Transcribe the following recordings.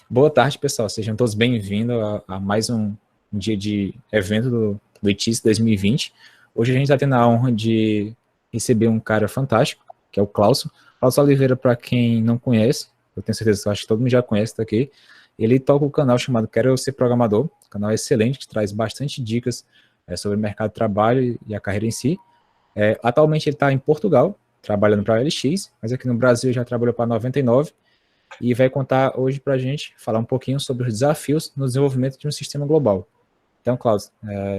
Boa tarde, pessoal. Sejam todos bem-vindos a mais um dia de evento do ITIS 2020. Hoje a gente está tendo a honra de receber um cara fantástico, que é o Clauson. Clauson Oliveira, para quem não conhece, eu tenho certeza que acho que todo mundo já conhece, tá aqui. Ele toca um canal chamado Quero Ser Programador, um canal excelente, que traz bastante dicas sobre o mercado de trabalho e a carreira em si. Atualmente ele está em Portugal, trabalhando para a LX, mas aqui no Brasil já trabalhou para a 99, e vai contar hoje para a gente, falar um pouquinho sobre os desafios no desenvolvimento de um sistema global. Então, Klaus,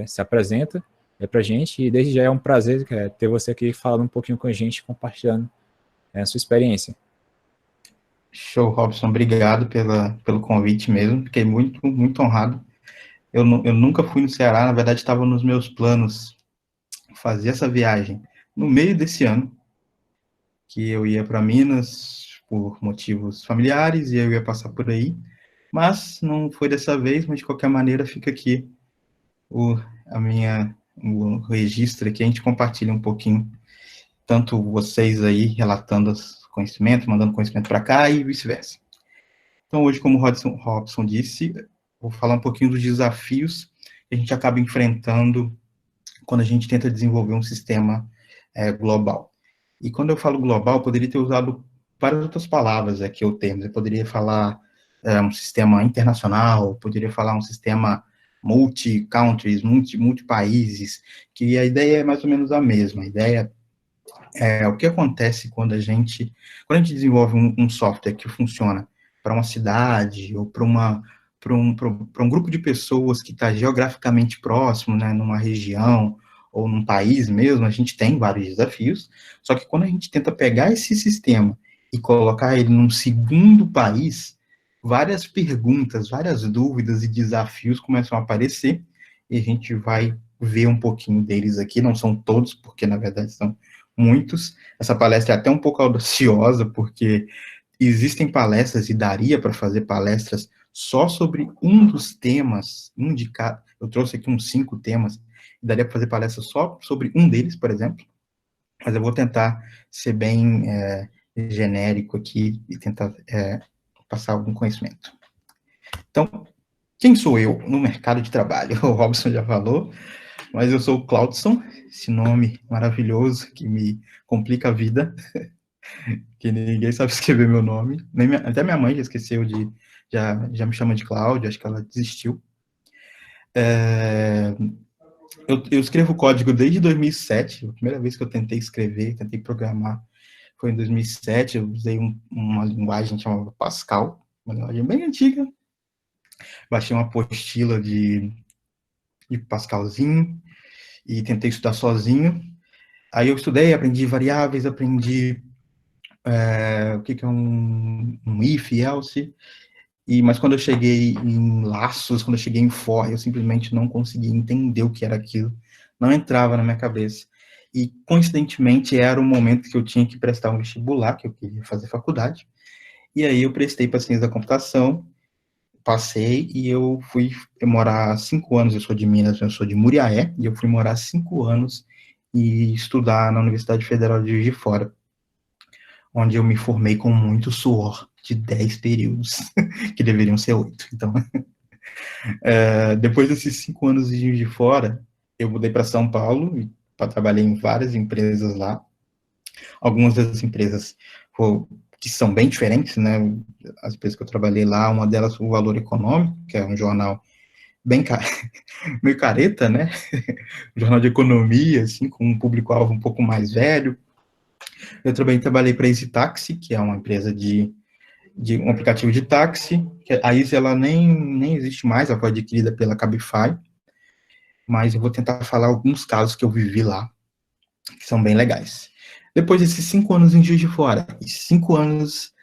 se apresenta para a gente, e desde já é um prazer ter você aqui falando um pouquinho com a gente, compartilhando a sua experiência. Show, Robson, obrigado pelo convite mesmo, fiquei muito honrado. Eu nunca fui no Ceará, na verdade estava nos meus planos fazer essa viagem no meio desse ano, que eu ia para Minas por motivos familiares, e eu ia passar por aí, mas não foi dessa vez, mas de qualquer maneira fica aqui o registro aqui, a gente compartilha um pouquinho, tanto vocês aí relatando os conhecimentos, mandando conhecimento para cá e vice-versa. Então, hoje, como o Robson disse, vou falar um pouquinho dos desafios que a gente acaba enfrentando quando a gente tenta desenvolver um sistema global. E quando eu falo global, eu poderia ter usado várias outras palavras aqui, o termo. Eu poderia falar um sistema internacional, poderia falar um sistema multi-countries, multi-países, que a ideia é mais ou menos a mesma. A ideia é o que acontece quando a gente desenvolve um software que funciona para uma cidade ou para um grupo de pessoas que está geograficamente próximo, né, numa região ou num país mesmo, a gente tem vários desafios, só que quando a gente tenta pegar esse sistema e colocar ele num segundo país, várias perguntas, várias dúvidas e desafios começam a aparecer, e a gente vai ver um pouquinho deles aqui, não são todos, porque na verdade são muitos. Essa palestra é até um pouco audaciosa, porque existem palestras, e daria para fazer palestras só sobre um dos temas, um de cada. Eu trouxe aqui uns 5 temas, e daria para fazer palestra só sobre um deles, por exemplo, mas eu vou tentar ser bem genérico aqui e tentar passar algum conhecimento. Então, quem sou eu no mercado de trabalho? O Robson já falou, mas eu sou o Claudson, esse nome maravilhoso que me complica a vida, que ninguém sabe escrever meu nome, até minha mãe já esqueceu já me chama de Cláudio, acho que ela desistiu. Eu escrevo código desde 2007, a primeira vez que eu tentei escrever, tentei programar, foi em 2007, eu usei uma linguagem chamada Pascal, uma linguagem bem antiga, baixei uma apostila de Pascalzinho, e tentei estudar sozinho. Aí eu estudei, aprendi variáveis, aprendi o que é um if, else, mas quando eu cheguei em laços, quando eu cheguei em for, eu simplesmente não conseguia entender o que era aquilo, não entrava na minha cabeça. E, coincidentemente, era o momento que eu tinha que prestar um vestibular, que eu queria fazer faculdade, e aí eu prestei para ciência da computação, passei, e eu fui morar 5 anos, eu sou de Minas, eu sou de Muriaé, e eu fui morar 5 anos e estudar na Universidade Federal de Juiz de Fora, onde eu me formei com muito suor, de 10 períodos, que deveriam ser 8. Então, depois desses 5 anos de Juiz de Fora, eu mudei para São Paulo, e trabalhei em várias empresas lá. Algumas das empresas que são bem diferentes, né? As empresas que eu trabalhei lá, uma delas foi o Valor Econômico, que é um jornal bem meio careta, né? Um jornal de economia, assim, com um público-alvo um pouco mais velho. Eu também trabalhei para a Easy Taxi, que é uma empresa de um aplicativo de táxi, que a Easy ela nem existe mais, ela foi adquirida pela Cabify, mas eu vou tentar falar alguns casos que eu vivi lá, que são bem legais. Depois desses 5 anos em Juiz de Fora e 5 anos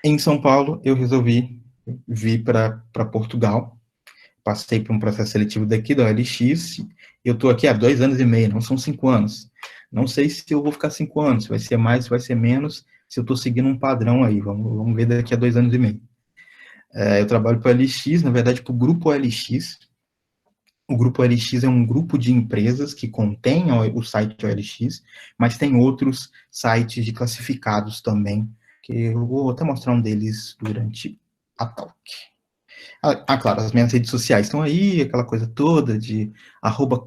em São Paulo, eu resolvi vir para Portugal. Passei por um processo seletivo daqui da OLX, eu estou aqui há 2 anos e meio, não são 5 anos. Não sei se eu vou ficar 5 anos, se vai ser mais, se vai ser menos, se eu estou seguindo um padrão aí, vamos ver daqui a 2 anos e meio. Eu trabalho para o OLX, na verdade, para o Grupo OLX. O Grupo OLX é um grupo de empresas que contém o site OLX, mas tem outros sites de classificados também, que eu vou até mostrar um deles durante Atalk. Claro, as minhas redes sociais estão aí, aquela coisa toda de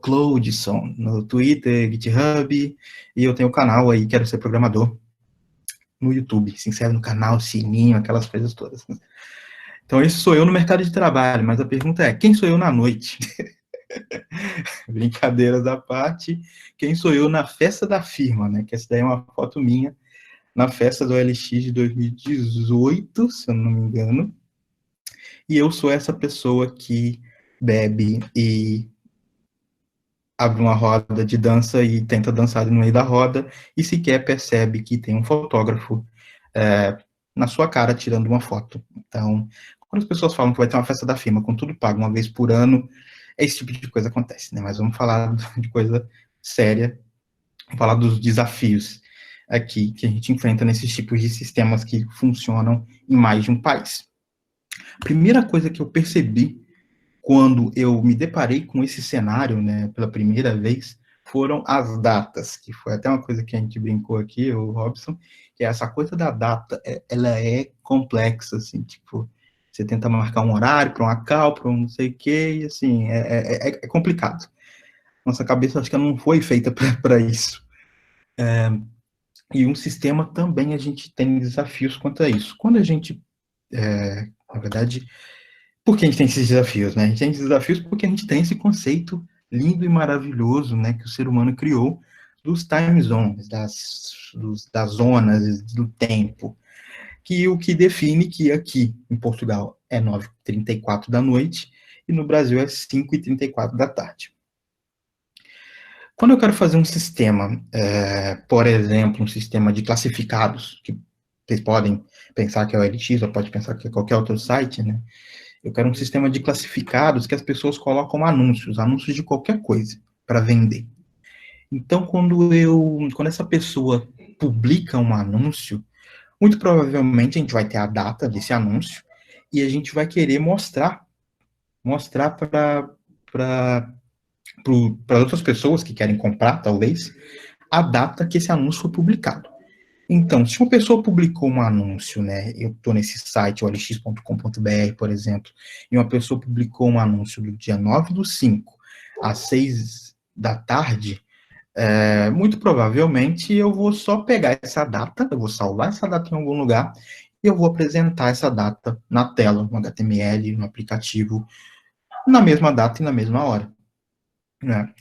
@Cloudson no Twitter, GitHub, e eu tenho o canal aí, Quero Ser Programador, no YouTube. Se inscreve no canal, sininho, aquelas coisas todas. Então, esse sou eu no mercado de trabalho, mas a pergunta é, quem sou eu na noite? Brincadeiras à parte, quem sou eu na festa da firma, né? Que essa daí é uma foto minha na festa do OLX de 2018, se eu não me engano. E eu sou essa pessoa que bebe e abre uma roda de dança e tenta dançar no meio da roda e sequer percebe que tem um fotógrafo na sua cara tirando uma foto. Então, quando as pessoas falam que vai ter uma festa da firma com tudo pago uma vez por ano, esse tipo de coisa acontece, né? Mas vamos falar de coisa séria, vamos falar dos desafios aqui que a gente enfrenta nesses tipos de sistemas que funcionam em mais de um país. A primeira coisa que eu percebi quando eu me deparei com esse cenário, né, pela primeira vez, foram as datas, que foi até uma coisa que a gente brincou aqui, o Robson, que essa coisa da data, ela é complexa, assim, tipo, você tenta marcar um horário para uma call, para um não sei o quê, e assim, é complicado. Nossa cabeça, acho que ela não foi feita para isso. E um sistema também a gente tem desafios quanto a isso. Quando a gente, na verdade, por que a gente tem esses desafios, né? A gente tem esses desafios porque a gente tem esse conceito lindo e maravilhoso, né, que o ser humano criou dos time zones, das zonas do tempo, que o que define que aqui em Portugal é 9h34 da noite e no Brasil é 5h34 da tarde. Quando eu quero fazer um sistema, por exemplo, um sistema de classificados, que vocês podem pensar que é o OLX, ou pode pensar que é qualquer outro site, né? Eu quero um sistema de classificados que as pessoas colocam anúncios de qualquer coisa, para vender. Então, quando essa pessoa publica um anúncio, muito provavelmente a gente vai ter a data desse anúncio e a gente vai querer mostrar para outras pessoas que querem comprar, talvez, a data que esse anúncio foi publicado. Então, se uma pessoa publicou um anúncio, né, eu estou nesse site, olx.com.br, por exemplo, e uma pessoa publicou um anúncio do dia 9/5, às 6 da tarde, muito provavelmente eu vou só pegar essa data, eu vou salvar essa data em algum lugar, e eu vou apresentar essa data na tela, no HTML, no aplicativo, na mesma data e na mesma hora, né?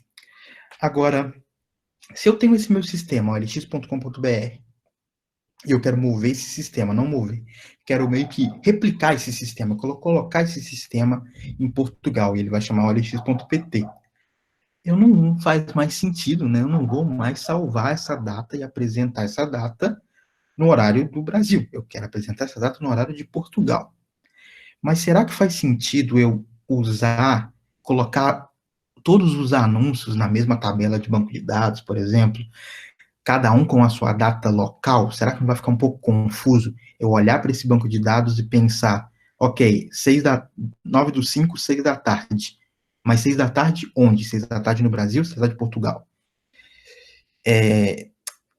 Agora, se eu tenho esse meu sistema, olx.com.br, e eu quero mover esse sistema, não mover. Quero meio que replicar esse sistema, colocar esse sistema em Portugal, e ele vai chamar olx.pt. Não faz mais sentido, né? Eu não vou mais salvar essa data e apresentar essa data no horário do Brasil. Eu quero apresentar essa data no horário de Portugal. Mas será que faz sentido eu colocar todos os anúncios na mesma tabela de banco de dados, por exemplo, cada um com a sua data local? Será que não vai ficar um pouco confuso eu olhar para esse banco de dados e pensar, ok, 9/5, 6 da tarde. Mas 6 da tarde onde? 6 da tarde no Brasil, 6 da tarde em Portugal?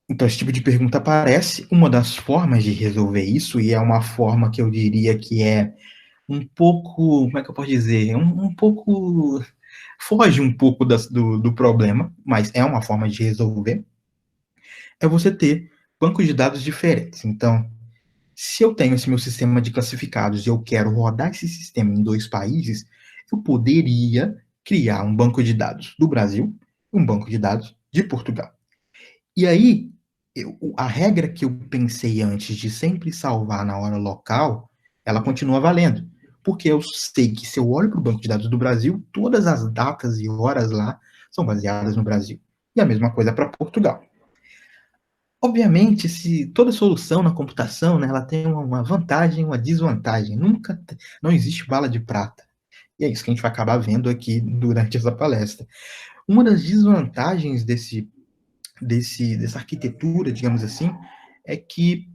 Então, esse tipo de pergunta aparece. Uma das formas de resolver isso, e é uma forma que eu diria que é um pouco, como é que eu posso dizer? Um pouco, foge um pouco do problema, mas é uma forma de resolver, é você ter bancos de dados diferentes. Então, se eu tenho esse meu sistema de classificados e eu quero rodar esse sistema em 2 países, eu poderia criar um banco de dados do Brasil e um banco de dados de Portugal. E aí, a regra que eu pensei antes de sempre salvar na hora local, ela continua valendo. Porque eu sei que se eu olho para o banco de dados do Brasil, todas as datas e horas lá são baseadas no Brasil. E a mesma coisa para Portugal. Obviamente, se toda solução na computação, né, ela tem uma vantagem e uma desvantagem. Não existe bala de prata. E é isso que a gente vai acabar vendo aqui durante essa palestra. Uma das desvantagens dessa arquitetura, digamos assim, é que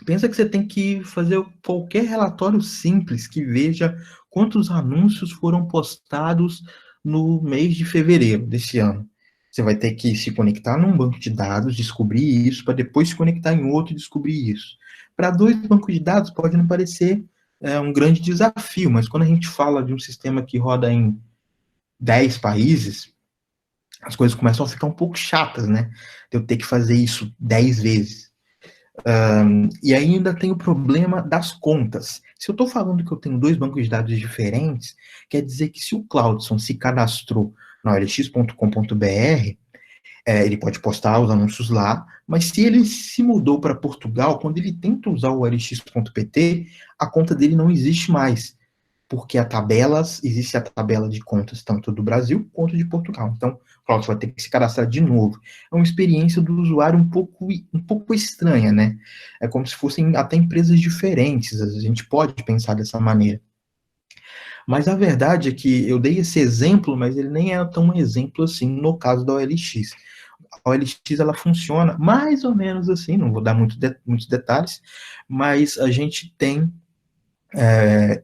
pensa que você tem que fazer qualquer relatório simples que veja quantos anúncios foram postados no mês de fevereiro desse ano. Você vai ter que se conectar num banco de dados, descobrir isso, para depois se conectar em outro e descobrir isso. Para 2 bancos de dados pode não parecer é um grande desafio, mas quando a gente fala de um sistema que roda em 10 países, as coisas começam a ficar um pouco chatas, né? Eu ter que fazer isso 10 vezes. E ainda tem o problema das contas. Se eu estou falando que eu tenho dois bancos de dados diferentes, quer dizer que se o Claudson se cadastrou na olx.com.br, ele pode postar os anúncios lá, mas se ele se mudou para Portugal, quando ele tenta usar o olx.pt, a conta dele não existe mais, porque existe a tabela de contas tanto do Brasil quanto de Portugal. Então, o Claudio vai ter que se cadastrar de novo. É uma experiência do usuário um pouco estranha, né? É como se fossem até empresas diferentes, a gente pode pensar dessa maneira. Mas a verdade é que eu dei esse exemplo, mas ele nem é tão um exemplo assim no caso da OLX. A OLX, ela funciona mais ou menos assim, não vou dar muitos detalhes, mas a gente tem,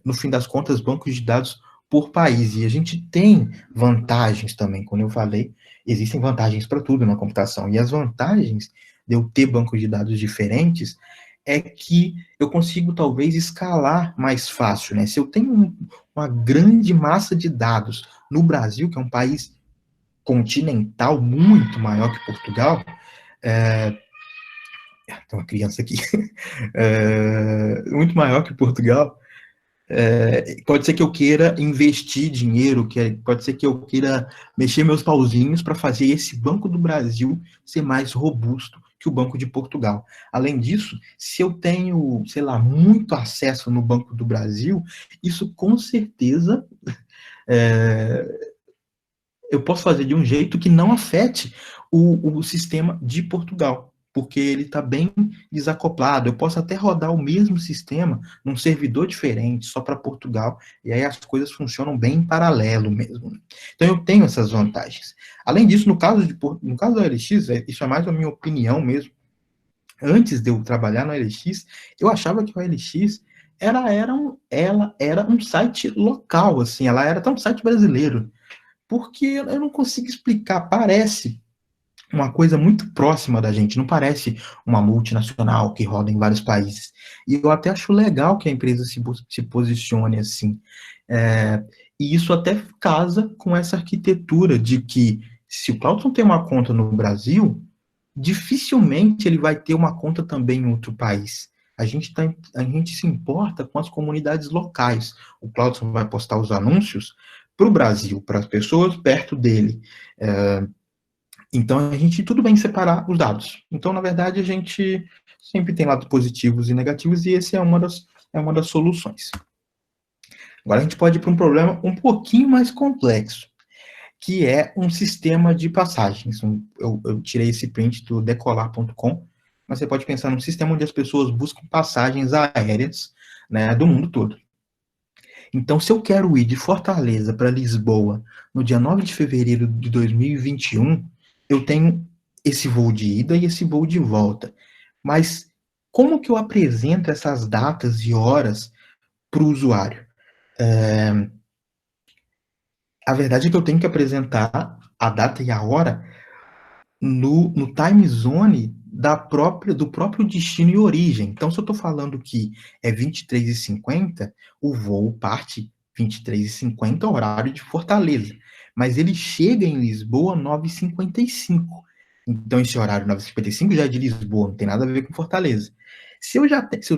no fim das contas, bancos de dados por país, e a gente tem vantagens também, como eu falei, existem vantagens para tudo na computação, e as vantagens de eu ter bancos de dados diferentes é que eu consigo talvez escalar mais fácil, né? Se eu tenho uma grande massa de dados no Brasil, que é um país continental muito maior que Portugal, tem uma criança aqui, muito maior que Portugal, pode ser que eu queira investir dinheiro, pode ser que eu queira mexer meus pauzinhos para fazer esse Banco do Brasil ser mais robusto que o Banco de Portugal. Além disso, se eu tenho, sei lá, muito acesso no Banco do Brasil, isso com certeza eu posso fazer de um jeito que não afete o sistema de Portugal, porque ele está bem desacoplado. Eu posso até rodar o mesmo sistema num servidor diferente, só para Portugal, e aí as coisas funcionam bem em paralelo mesmo. Então eu tenho essas vantagens. Além disso, no caso da OLX, isso é mais a minha opinião mesmo. Antes de eu trabalhar na OLX, eu achava que a OLX ela era um site local, assim, ela era até um site brasileiro, porque eu não consigo explicar, parece uma coisa muito próxima da gente, não parece uma multinacional que roda em vários países. E eu até acho legal que a empresa se posicione assim. E isso até casa com essa arquitetura de que se o Claudio tem uma conta no Brasil, dificilmente ele vai ter uma conta também em outro país. A gente se importa com as comunidades locais. O Claudio vai postar os anúncios para o Brasil, para as pessoas perto dele. Então, a gente tudo bem separar os dados. Então, na verdade, a gente sempre tem lados positivos e negativos, e esse é uma das soluções. Agora, a gente pode ir para um problema um pouquinho mais complexo, que é um sistema de passagens. Eu tirei esse print do decolar.com, mas você pode pensar num sistema onde as pessoas buscam passagens aéreas, né, do mundo todo. Então, se eu quero ir de Fortaleza para Lisboa no dia 9 de fevereiro de 2021, eu tenho esse voo de ida e esse voo de volta. Mas como que eu apresento essas datas e horas para o usuário? A verdade é que eu tenho que apresentar a data e a hora no time zone do próprio destino e origem. Então, se eu estou falando que é 23h50, o voo parte 23h50, horário de Fortaleza. Mas ele chega em Lisboa 9h55. Então, esse horário 9h55 já é de Lisboa, não tem nada a ver com Fortaleza. Se eu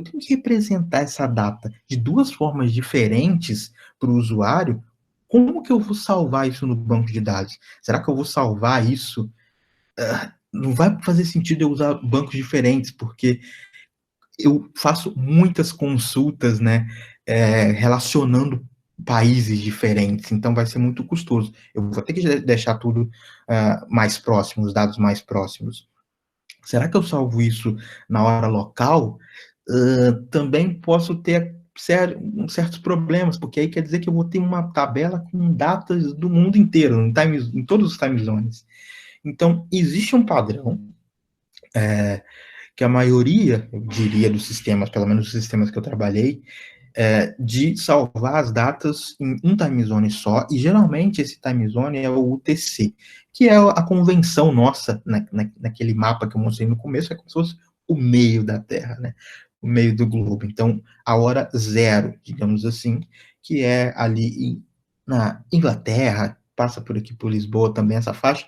tenho que representar essa data de duas formas diferentes para o usuário, como que eu vou salvar isso no banco de dados? Será que eu vou salvar isso? Não vai fazer sentido eu usar bancos diferentes, porque eu faço muitas consultas, né, relacionando países diferentes, então vai ser muito custoso. Eu vou ter que deixar tudo mais próximo, os dados mais próximos. Será que eu salvo isso na hora local? Também posso ter certos problemas, porque aí quer dizer que eu vou ter uma tabela com datas do mundo inteiro, em todos os time zones. Então, existe um padrão que a maioria, eu diria, dos sistemas, pelo menos os sistemas que eu trabalhei, de salvar as datas em um time zone só, e geralmente esse time zone é o UTC, que é a convenção nossa, naquele mapa que eu mostrei no começo, é como se fosse o meio da Terra, né? o meio do globo. Então, a hora zero, digamos assim, que é ali na Inglaterra, passa por aqui por Lisboa também essa faixa.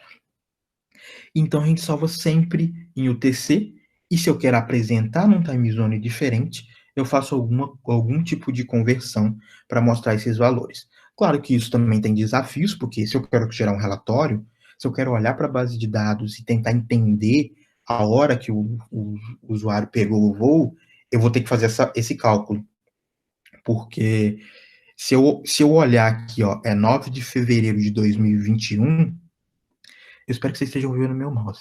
Então, a gente salva sempre em UTC, e se eu quero apresentar num time zone diferente, eu faço algum tipo de conversão para mostrar esses valores. Claro que isso também tem desafios, porque se eu quero gerar um relatório, se eu quero olhar para a base de dados e tentar entender a hora que o usuário pegou o voo, eu vou ter que fazer esse cálculo. Porque se eu olhar aqui, ó, é 9 de fevereiro de 2021, eu espero que vocês estejam vendo meu mouse.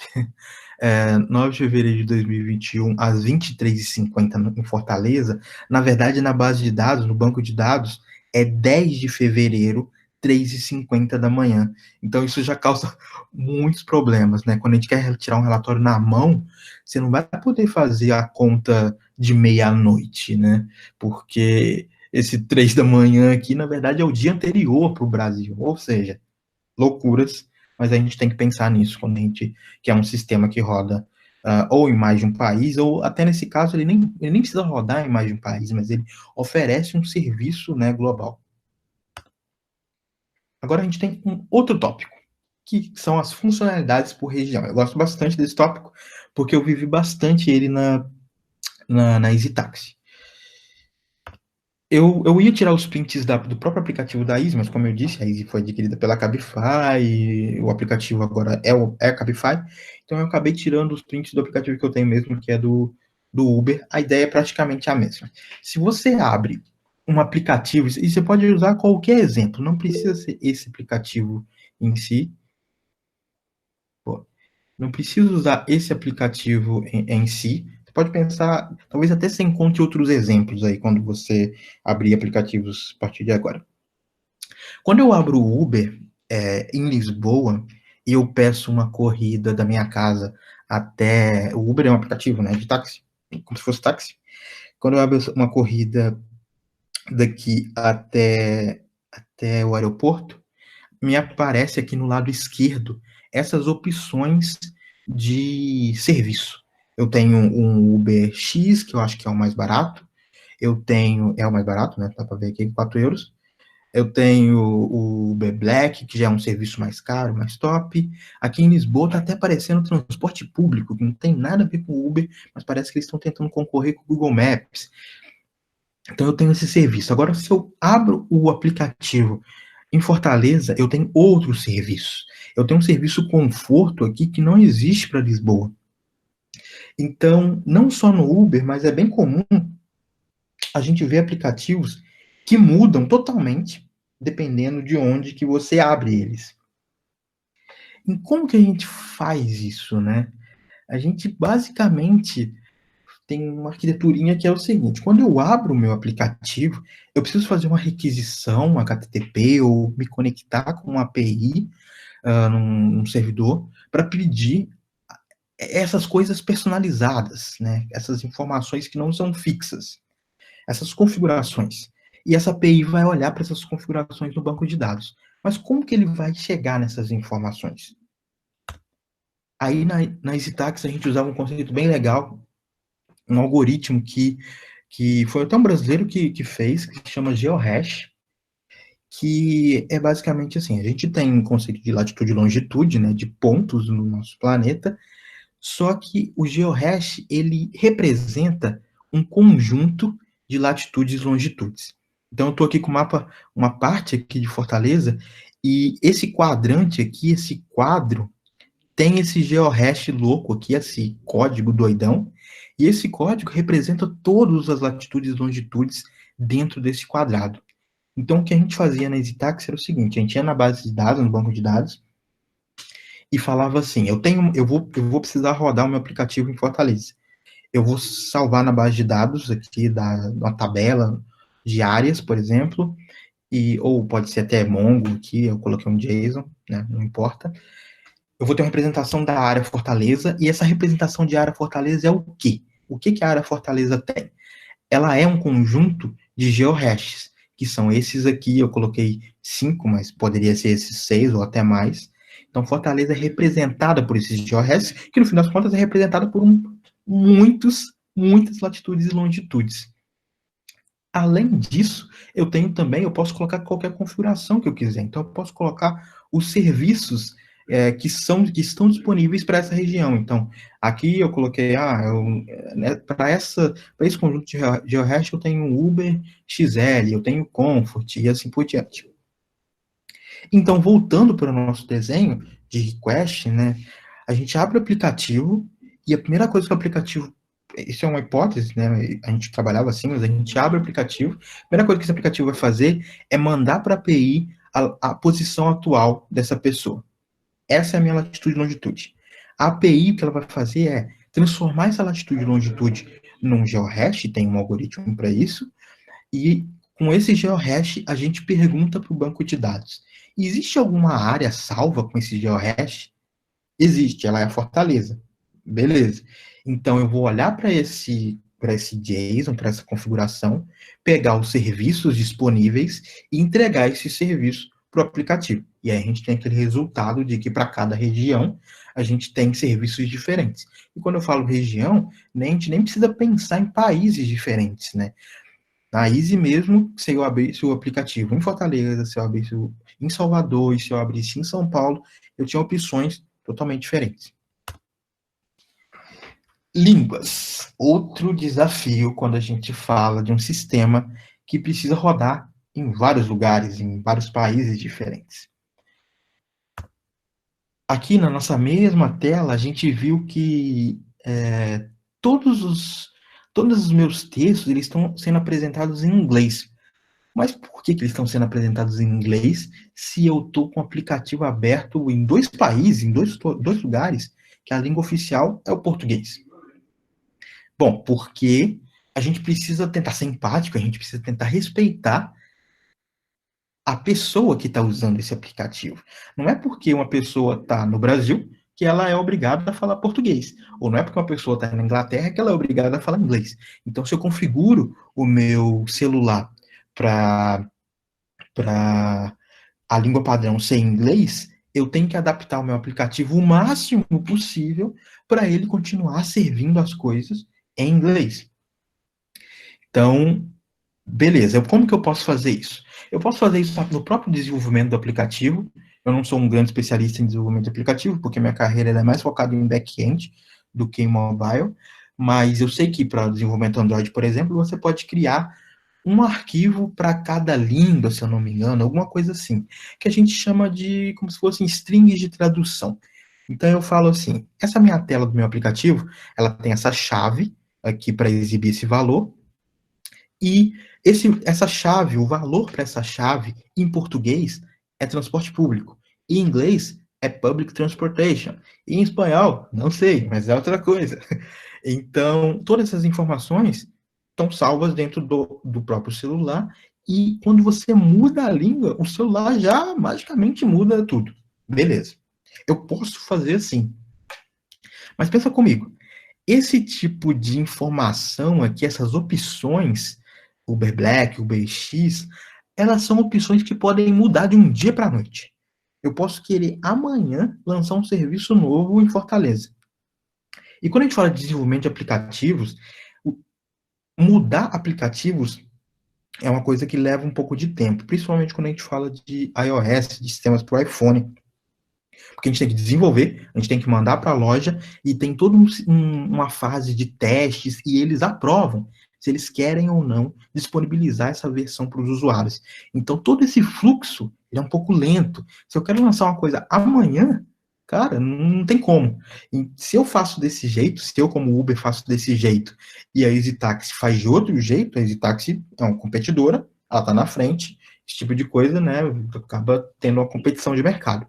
9 de fevereiro de 2021, às 23h50 em Fortaleza, na verdade, na base de dados, no banco de dados, é 10 de fevereiro, 3h50 da manhã. Então, isso já causa muitos problemas, né? Quando a gente quer tirar um relatório na mão, você não vai poder fazer a conta de meia-noite, né? Porque esse 3 da manhã aqui, na verdade, é o dia anterior para o Brasil. Ou seja, loucuras, mas a gente tem que pensar nisso quando a gente quer um sistema que roda ou em mais de um país, ou até nesse caso ele nem precisa rodar em mais de um país, mas ele oferece um serviço, né, global. Agora a gente tem um outro tópico, que são as funcionalidades por região. Eu gosto bastante desse tópico, porque eu vivi bastante ele na EasyTaxi. Eu ia tirar os prints do próprio aplicativo da Easy, mas como eu disse, a Easy foi adquirida pela Cabify, o aplicativo agora é a Cabify, então eu acabei tirando os prints do aplicativo que eu tenho mesmo, que é do Uber. A ideia é praticamente a mesma. Se você abre um aplicativo, e você pode usar qualquer exemplo, não precisa ser esse aplicativo em si, não precisa usar esse aplicativo em si. Você pode pensar, talvez até você encontre outros exemplos aí quando você abrir aplicativos a partir de agora. Quando eu abro o Uber em Lisboa e eu peço uma corrida da minha casa até... O Uber é um aplicativo, né, de táxi, como se fosse táxi. Quando eu abro uma corrida daqui até o aeroporto, me aparece aqui no lado esquerdo essas opções de serviço. Eu tenho um Uber X, que eu acho que é o mais barato. É o mais barato, né? Dá para ver aqui, 4 euros. Eu tenho o Uber Black, que já é um serviço mais caro, mais top. Aqui em Lisboa está até aparecendo transporte público, que não tem nada a ver com o Uber, mas parece que eles estão tentando concorrer com o Google Maps. Então eu tenho esse serviço. Agora, se eu abro o aplicativo em Fortaleza, eu tenho outros serviços. Eu tenho um serviço conforto aqui que não existe para Lisboa. Então, não só no Uber, mas é bem comum a gente ver aplicativos que mudam totalmente, dependendo de onde que você abre eles. E como que a gente faz isso, né? A gente basicamente tem uma arquiteturinha que é o seguinte: quando eu abro o meu aplicativo, eu preciso fazer uma requisição HTTP ou me conectar com uma API num servidor para pedir essas coisas personalizadas, né? Essas informações que não são fixas, essas configurações. E essa API vai olhar para essas configurações no banco de dados. Mas como que ele vai chegar nessas informações? Aí na EasyTax a gente usava um conceito bem legal, um algoritmo que foi até um brasileiro que fez, que se chama GeoHash, que é basicamente assim: a gente tem um conceito de latitude e longitude, né, de pontos no nosso planeta, só que o GeoHash, ele representa um conjunto de latitudes e longitudes. Então eu estou aqui com uma parte aqui de Fortaleza, e esse quadrante aqui, esse quadro, tem esse GeoHash louco aqui, esse código doidão, e esse código representa todas as latitudes e longitudes dentro desse quadrado. Então, o que a gente fazia na EasyTax era o seguinte: a gente ia na base de dados, no banco de dados, e falava assim: eu vou precisar rodar o meu aplicativo em Fortaleza. Eu vou salvar na base de dados aqui, uma tabela de áreas, por exemplo, ou pode ser até Mongo aqui, eu coloquei um JSON, né, não importa. Eu vou ter uma representação da área Fortaleza, e essa representação de área Fortaleza é o quê? O que a área Fortaleza tem? Ela é um conjunto de geohashes, que são esses aqui, eu coloquei 5, mas poderia ser esses 6 ou até mais. Então, Fortaleza é representada por esses geohashes, que no fim das contas é representada por muitos muitas latitudes e longitudes. Além disso, eu posso colocar qualquer configuração que eu quiser. Então, eu posso colocar os serviços que estão disponíveis para essa região. Então, aqui eu coloquei, para esse conjunto de GeoHash eu tenho Uber XL, eu tenho Comfort e assim por diante. Então, voltando para o nosso desenho de request, né, a gente abre o aplicativo e a primeira coisa que o aplicativo, isso é uma hipótese, né, a gente trabalhava assim, mas a gente abre o aplicativo, a primeira coisa que esse aplicativo vai fazer é mandar para a API a posição atual dessa pessoa. Essa é a minha latitude e longitude. A API, o que ela vai fazer é transformar essa latitude e longitude num GeoHash, tem um algoritmo para isso, e com esse GeoHash a gente pergunta para o banco de dados: existe alguma área salva com esse GeoHash? Existe, ela é a Fortaleza. Beleza. Então eu vou olhar para esse JSON, para essa configuração, pegar os serviços disponíveis e entregar esse serviço para o aplicativo. E aí a gente tem aquele resultado de que para cada região a gente tem serviços diferentes. E quando eu falo região, a gente nem precisa pensar em países diferentes, né? Na Easy mesmo, se eu abrisse o aplicativo em Fortaleza, se eu abrisse em Salvador e se eu abrisse em São Paulo, eu tinha opções totalmente diferentes. Línguas. Outro desafio quando a gente fala de um sistema que precisa rodar em vários lugares, em vários países diferentes. Aqui na nossa mesma tela, a gente viu que todos os meus textos eles estão sendo apresentados em inglês. Mas por que eles estão sendo apresentados em inglês se eu estou com o aplicativo aberto em 2 países, em dois lugares, que a língua oficial é o português? Bom, porque a gente precisa tentar ser empático, a gente precisa tentar respeitar a pessoa que está usando esse aplicativo. Não é porque uma pessoa está no Brasil que ela é obrigada a falar português. Ou não é porque uma pessoa está na Inglaterra que ela é obrigada a falar inglês. Então, se eu configuro o meu celular para a língua padrão ser inglês, eu tenho que adaptar o meu aplicativo o máximo possível para ele continuar servindo as coisas em inglês. Então, beleza, como que eu posso fazer isso? Eu posso fazer isso no próprio desenvolvimento do aplicativo. Eu não sou um grande especialista em desenvolvimento de aplicativo, porque minha carreira é mais focada em back-end do que em mobile, mas eu sei que para desenvolvimento Android, por exemplo, você pode criar um arquivo para cada língua, se eu não me engano, alguma coisa assim, que a gente chama de como se fossem strings de tradução. Então eu falo assim, essa minha tela do meu aplicativo, ela tem essa chave aqui para exibir esse valor, e essa chave, o valor para essa chave, em português, é transporte público. Em inglês, é public transportation. E em espanhol, não sei, mas é outra coisa. Então, todas essas informações estão salvas dentro do próprio celular, e quando você muda a língua, o celular já magicamente muda tudo. Beleza. Eu posso fazer assim. Mas pensa comigo, esse tipo de informação aqui, essas opções, Uber Black, Uber X, elas são opções que podem mudar de um dia para a noite. Eu posso querer amanhã lançar um serviço novo em Fortaleza. E quando a gente fala de desenvolvimento de aplicativos, mudar aplicativos é uma coisa que leva um pouco de tempo, principalmente quando a gente fala de iOS, de sistemas para o iPhone. Porque a gente tem que desenvolver, a gente tem que mandar para a loja e tem toda uma fase de testes e eles aprovam se eles querem ou não disponibilizar essa versão para os usuários. Então, todo esse fluxo é um pouco lento. Se eu quero lançar uma coisa amanhã, cara, não tem como. E se eu faço desse jeito, se eu como Uber faço desse jeito e a EasyTaxi faz de outro jeito, a EasyTaxi é uma competidora, ela está na frente, esse tipo de coisa, né, acaba tendo uma competição de mercado.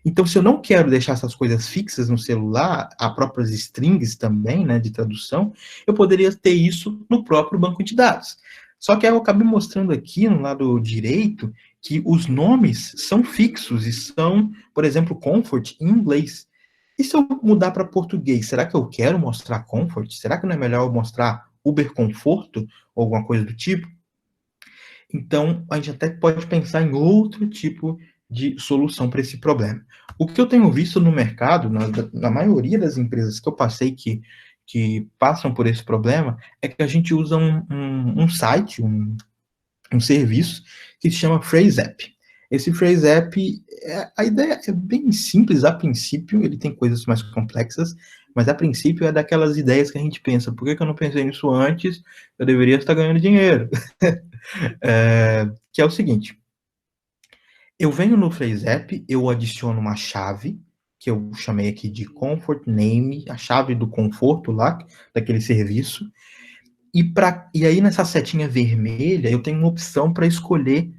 Então, se eu não quero deixar essas coisas fixas no celular, as próprias strings também, né, de tradução, eu poderia ter isso no próprio banco de dados. Só que eu acabei mostrando aqui no lado direito que os nomes são fixos e são, por exemplo, Comfort em inglês. E se eu mudar para português, será que eu quero mostrar Comfort? Será que não é melhor eu mostrar Uber Conforto ou alguma coisa do tipo? Então, a gente até pode pensar em outro tipo de solução para esse problema. O que eu tenho visto no mercado, na maioria das empresas que eu passei, que que passam por esse problema é que a gente usa um site, um serviço que se chama PhraseApp. Esse PhraseApp, a ideia é bem simples a princípio, ele tem coisas mais complexas, mas a princípio é daquelas ideias que a gente pensa, por que eu não pensei nisso antes? Eu deveria estar ganhando dinheiro. Que é o seguinte, eu venho no PhraseApp, eu adiciono uma chave, que eu chamei aqui de Comfort Name, a chave do conforto lá, daquele serviço, e aí nessa setinha vermelha eu tenho uma opção para escolher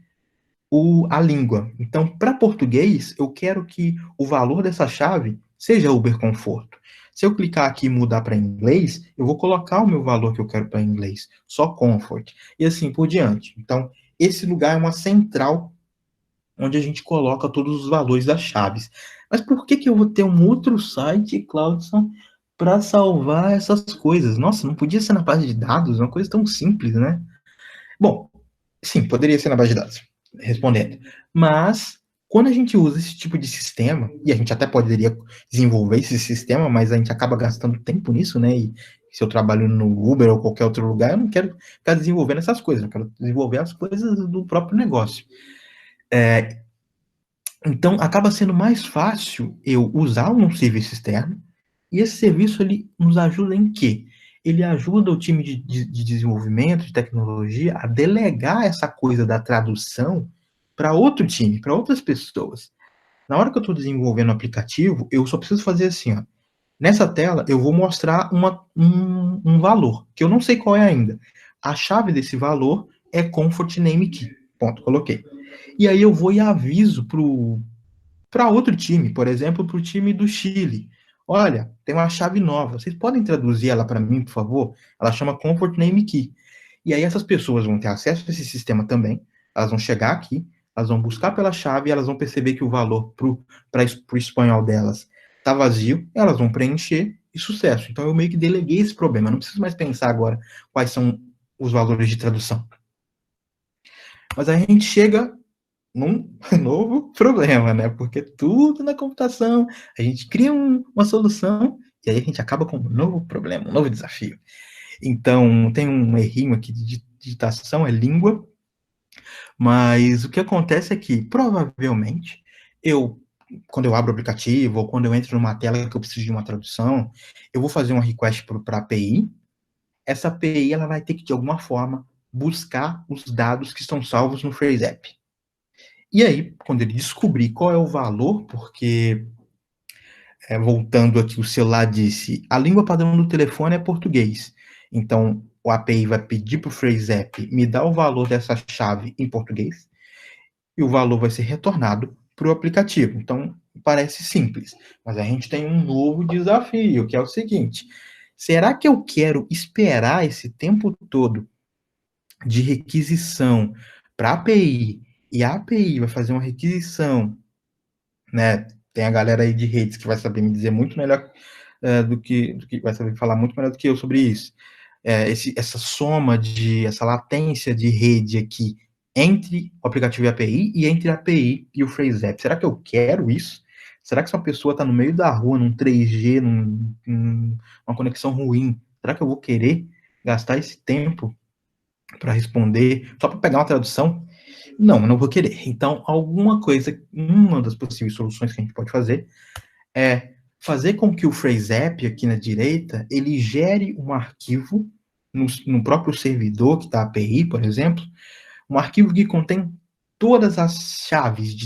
a língua. Então, para português, eu quero que o valor dessa chave seja Uber Conforto. Se eu clicar aqui e mudar para inglês, eu vou colocar o meu valor que eu quero para inglês, só Comfort, e assim por diante. Então, esse lugar é uma central onde a gente coloca todos os valores das chaves. Mas por que eu vou ter um outro site, Claudson, para salvar essas coisas? Nossa, não podia ser na base de dados, uma coisa tão simples, né? Bom, sim, poderia ser na base de dados, respondendo. Mas, quando a gente usa esse tipo de sistema, e a gente até poderia desenvolver esse sistema, mas a gente acaba gastando tempo nisso, né? E se eu trabalho no Uber ou qualquer outro lugar, eu não quero ficar desenvolvendo essas coisas, eu quero desenvolver as coisas do próprio negócio. Então, acaba sendo mais fácil eu usar um serviço externo, e esse serviço ele nos ajuda em quê? Ele ajuda o time de desenvolvimento, de tecnologia, a delegar essa coisa da tradução para outro time, para outras pessoas. Na hora que eu estou desenvolvendo o aplicativo, eu só preciso fazer assim, ó. Nessa tela, eu vou mostrar um valor, que eu não sei qual é ainda. A chave desse valor é Comfort Name Key. Ponto, coloquei. E aí eu vou e aviso para outro time, por exemplo, para o time do Chile. Olha, tem uma chave nova. Vocês podem traduzir ela para mim, por favor? Ela chama Comfort Name Key. E aí essas pessoas vão ter acesso a esse sistema também. Elas vão chegar aqui, elas vão buscar pela chave e elas vão perceber que o valor para o espanhol delas está vazio. Elas vão preencher e sucesso. Então eu meio que deleguei esse problema. Eu não preciso mais pensar agora quais são os valores de tradução. Mas a gente chega num novo problema, né? Porque tudo na computação, a gente cria uma solução e aí a gente acaba com um novo problema, um novo desafio. Então, tem um errinho aqui de digitação, é língua, mas o que acontece é que, provavelmente, quando eu abro o aplicativo ou quando eu entro numa tela que eu preciso de uma tradução, eu vou fazer uma request para a API. Essa API ela vai ter que, de alguma forma, buscar os dados que estão salvos no PhraseApp. E aí, quando ele descobrir qual é o valor, porque, voltando aqui, o celular disse, a língua padrão do telefone é português. Então, o API vai pedir para o PhraseApp me dar o valor dessa chave em português, e o valor vai ser retornado para o aplicativo. Então, parece simples, mas a gente tem um novo desafio, que é o seguinte, será que eu quero esperar esse tempo todo de requisição para a API, e a API vai fazer uma requisição, né? Tem a galera aí de redes que vai saber me dizer muito melhor do que vai saber falar muito melhor do que eu sobre isso. Essa soma essa latência de rede aqui entre o aplicativo e a API e entre a API e o PhraseApp. Será que eu quero isso? Será que se uma pessoa está no meio da rua, num 3G, numa conexão ruim, será que eu vou querer gastar esse tempo para responder, só para pegar uma tradução? Não vou querer. Então, uma das possíveis soluções que a gente pode fazer é fazer com que o PhraseApp aqui na direita, ele gere um arquivo no próprio servidor, que está a API, por exemplo, um arquivo que contém todas as chaves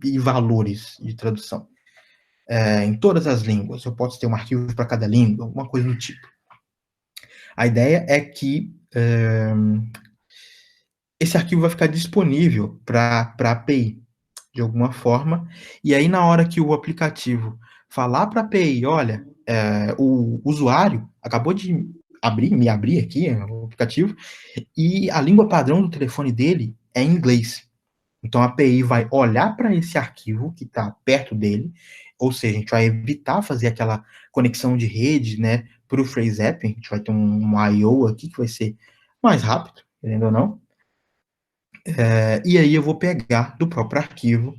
e valores de tradução, em todas as línguas. Eu posso ter um arquivo para cada língua, alguma coisa do tipo. A ideia é que esse arquivo vai ficar disponível para a API, de alguma forma, e aí na hora que o aplicativo falar para a API, olha, o usuário acabou de me abrir aqui o aplicativo, e a língua padrão do telefone dele é inglês. Então a API vai olhar para esse arquivo que está perto dele, ou seja, a gente vai evitar fazer aquela conexão de rede, né, para o PhraseApp, a gente vai ter um I/O aqui que vai ser mais rápido, querendo ou não. E aí eu vou pegar do próprio arquivo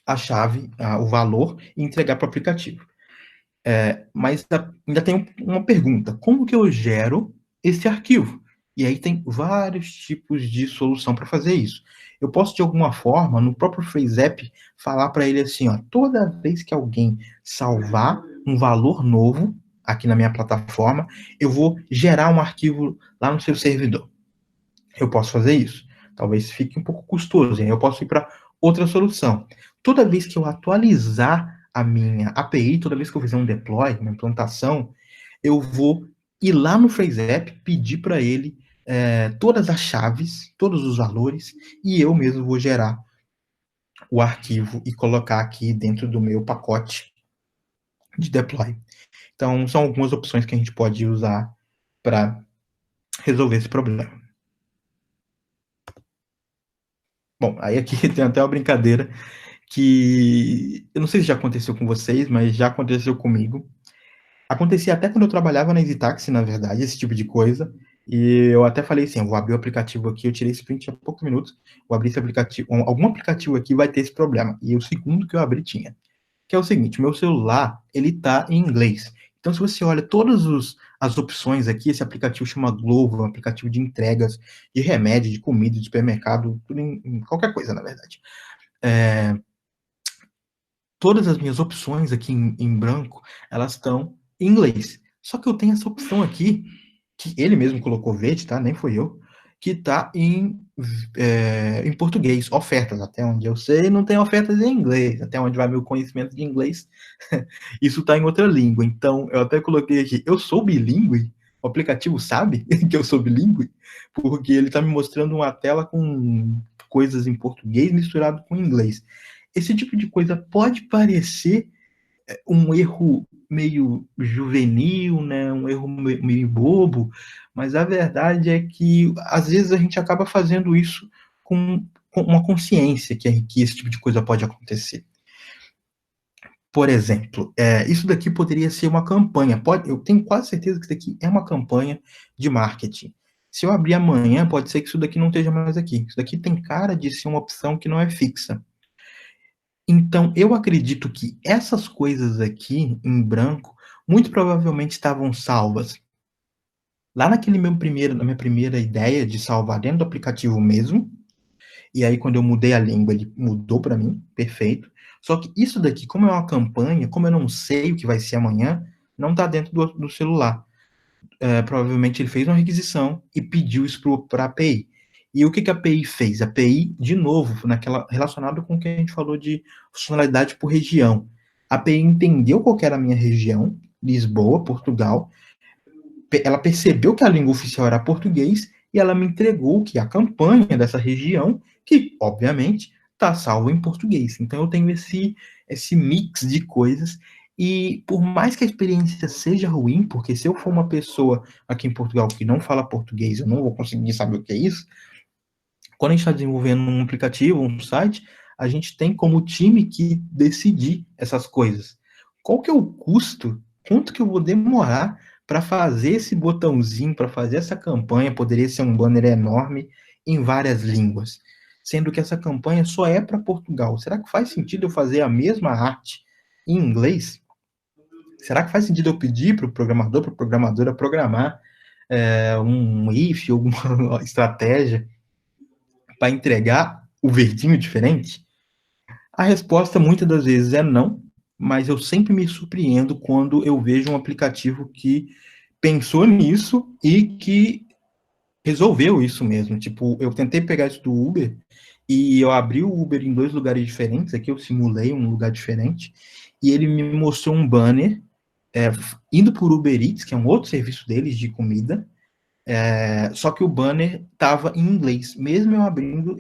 a chave, o valor, e entregar para o aplicativo. Mas ainda tem uma pergunta: como que eu gero esse arquivo? E aí tem vários tipos de solução para fazer isso. Eu posso, de alguma forma, no próprio FreeZap, falar para ele assim, ó, toda vez que alguém salvar um valor novo aqui na minha plataforma, eu vou gerar um arquivo lá no seu servidor. Eu posso fazer isso. Talvez fique um pouco custoso, e aí eu posso ir para outra solução. Toda vez que eu atualizar a minha API, toda vez que eu fizer um deploy, uma implantação, eu vou ir lá no FreeZap, pedir para ele todas as chaves, todos os valores, e eu mesmo vou gerar o arquivo e colocar aqui dentro do meu pacote de deploy. Então, são algumas opções que a gente pode usar para resolver esse problema. Bom, aí aqui tem até uma brincadeira que eu não sei se já aconteceu com vocês, mas já aconteceu comigo. Acontecia até quando eu trabalhava na EasyTaxi, na verdade, esse tipo de coisa. E eu até falei assim, eu vou abrir o aplicativo aqui, eu tirei esse print há poucos minutos, vou abrir esse aplicativo, algum aplicativo aqui vai ter esse problema. E o segundo que eu abri tinha. Que é o seguinte, meu celular, ele tá em inglês. Então, se você olha todas as opções aqui, esse aplicativo chama Glovo, um aplicativo de entregas de remédio, de comida, de supermercado, tudo em qualquer coisa, na verdade. Todas as minhas opções aqui em branco, elas estão em inglês. Só que eu tenho essa opção aqui, que ele mesmo colocou verde, tá? Nem foi eu, que está em português, ofertas, até onde eu sei, não tem ofertas em inglês, até onde vai meu conhecimento de inglês, isso está em outra língua. Então, eu até coloquei aqui, eu sou bilíngue, o aplicativo sabe que eu sou bilíngue, porque ele está me mostrando uma tela com coisas em português misturado com inglês. Esse tipo de coisa pode parecer um erro meio juvenil, né? Um erro meio bobo, mas a verdade é que às vezes a gente acaba fazendo isso com uma consciência que esse tipo de coisa pode acontecer. Por exemplo, isso daqui poderia ser uma campanha. Eu tenho quase certeza que isso daqui é uma campanha de marketing. Se eu abrir amanhã, pode ser que isso daqui não esteja mais aqui. Isso daqui tem cara de ser uma opção que não é fixa. Então, eu acredito que essas coisas aqui, em branco, muito provavelmente estavam salvas lá na minha primeira ideia de salvar dentro do aplicativo mesmo, e aí quando eu mudei a língua, ele mudou para mim, perfeito. Só que isso daqui, como é uma campanha, como eu não sei o que vai ser amanhã, não está dentro do celular. Provavelmente ele fez uma requisição e pediu isso para a API. E o que a API fez? A API, de novo, relacionado com o que a gente falou de funcionalidade por região. A API entendeu qual era a minha região, Lisboa, Portugal. Ela percebeu que a língua oficial era português e ela me entregou que a campanha dessa região, que, obviamente, está salvo em português. Então, eu tenho esse mix de coisas e por mais que a experiência seja ruim, porque se eu for uma pessoa aqui em Portugal que não fala português, eu não vou conseguir saber o que é isso. Quando a gente está desenvolvendo um aplicativo, um site, a gente tem como time que decidir essas coisas. Qual que é o custo? Quanto que eu vou demorar para fazer esse botãozinho, para fazer essa campanha? Poderia ser um banner enorme em várias línguas, sendo que essa campanha só é para Portugal. Será que faz sentido eu fazer a mesma arte em inglês? Será que faz sentido eu pedir para o programador, para a programadora programar um if, alguma estratégia para entregar o verdinho diferente? A resposta muitas das vezes é não, mas eu sempre me surpreendo quando eu vejo um aplicativo que pensou nisso e que resolveu isso mesmo. Tipo, eu tentei pegar isso do Uber e eu abri o Uber em 2 lugares diferentes. Aqui eu simulei um lugar diferente e ele me mostrou um banner indo por Uber Eats, que é um outro serviço deles de comida, só que o banner estava em inglês, mesmo eu abrindo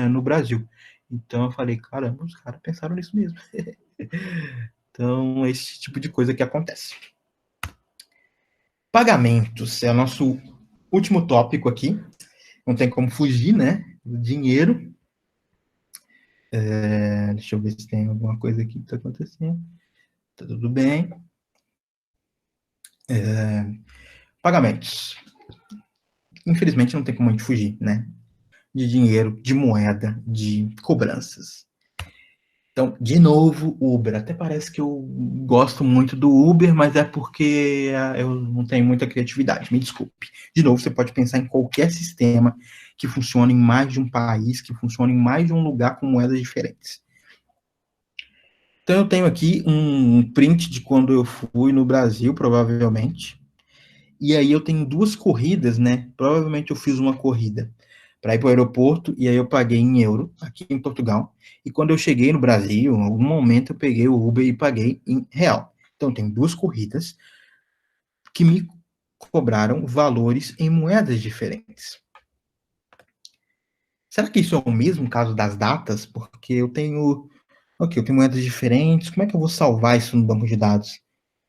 no Brasil. Então eu falei, caramba, os caras pensaram nisso mesmo. Então, esse tipo de coisa que acontece. Pagamentos é o nosso último tópico aqui. Não tem como fugir, né? O dinheiro. Deixa eu ver se tem alguma coisa aqui que está acontecendo. Tá tudo bem. Pagamentos. Infelizmente não tem como a gente fugir, né? De dinheiro, de moeda, de cobranças. Então, de novo, Uber. Até parece que eu gosto muito do Uber, mas é porque eu não tenho muita criatividade, me desculpe. De novo, você pode pensar em qualquer sistema que funcione em mais de um país, que funcione em mais de um lugar com moedas diferentes. Então, eu tenho aqui um print de quando eu fui no Brasil, provavelmente. E aí eu tenho duas corridas, né? Provavelmente eu fiz uma corrida para ir para o aeroporto, e aí eu paguei em euro, aqui em Portugal. E quando eu cheguei no Brasil, em algum momento eu peguei o Uber e paguei em real. Então, tem duas corridas que me cobraram valores em moedas diferentes. Será que isso é o mesmo caso das datas? Porque eu tenho moedas diferentes, como é que eu vou salvar isso no banco de dados?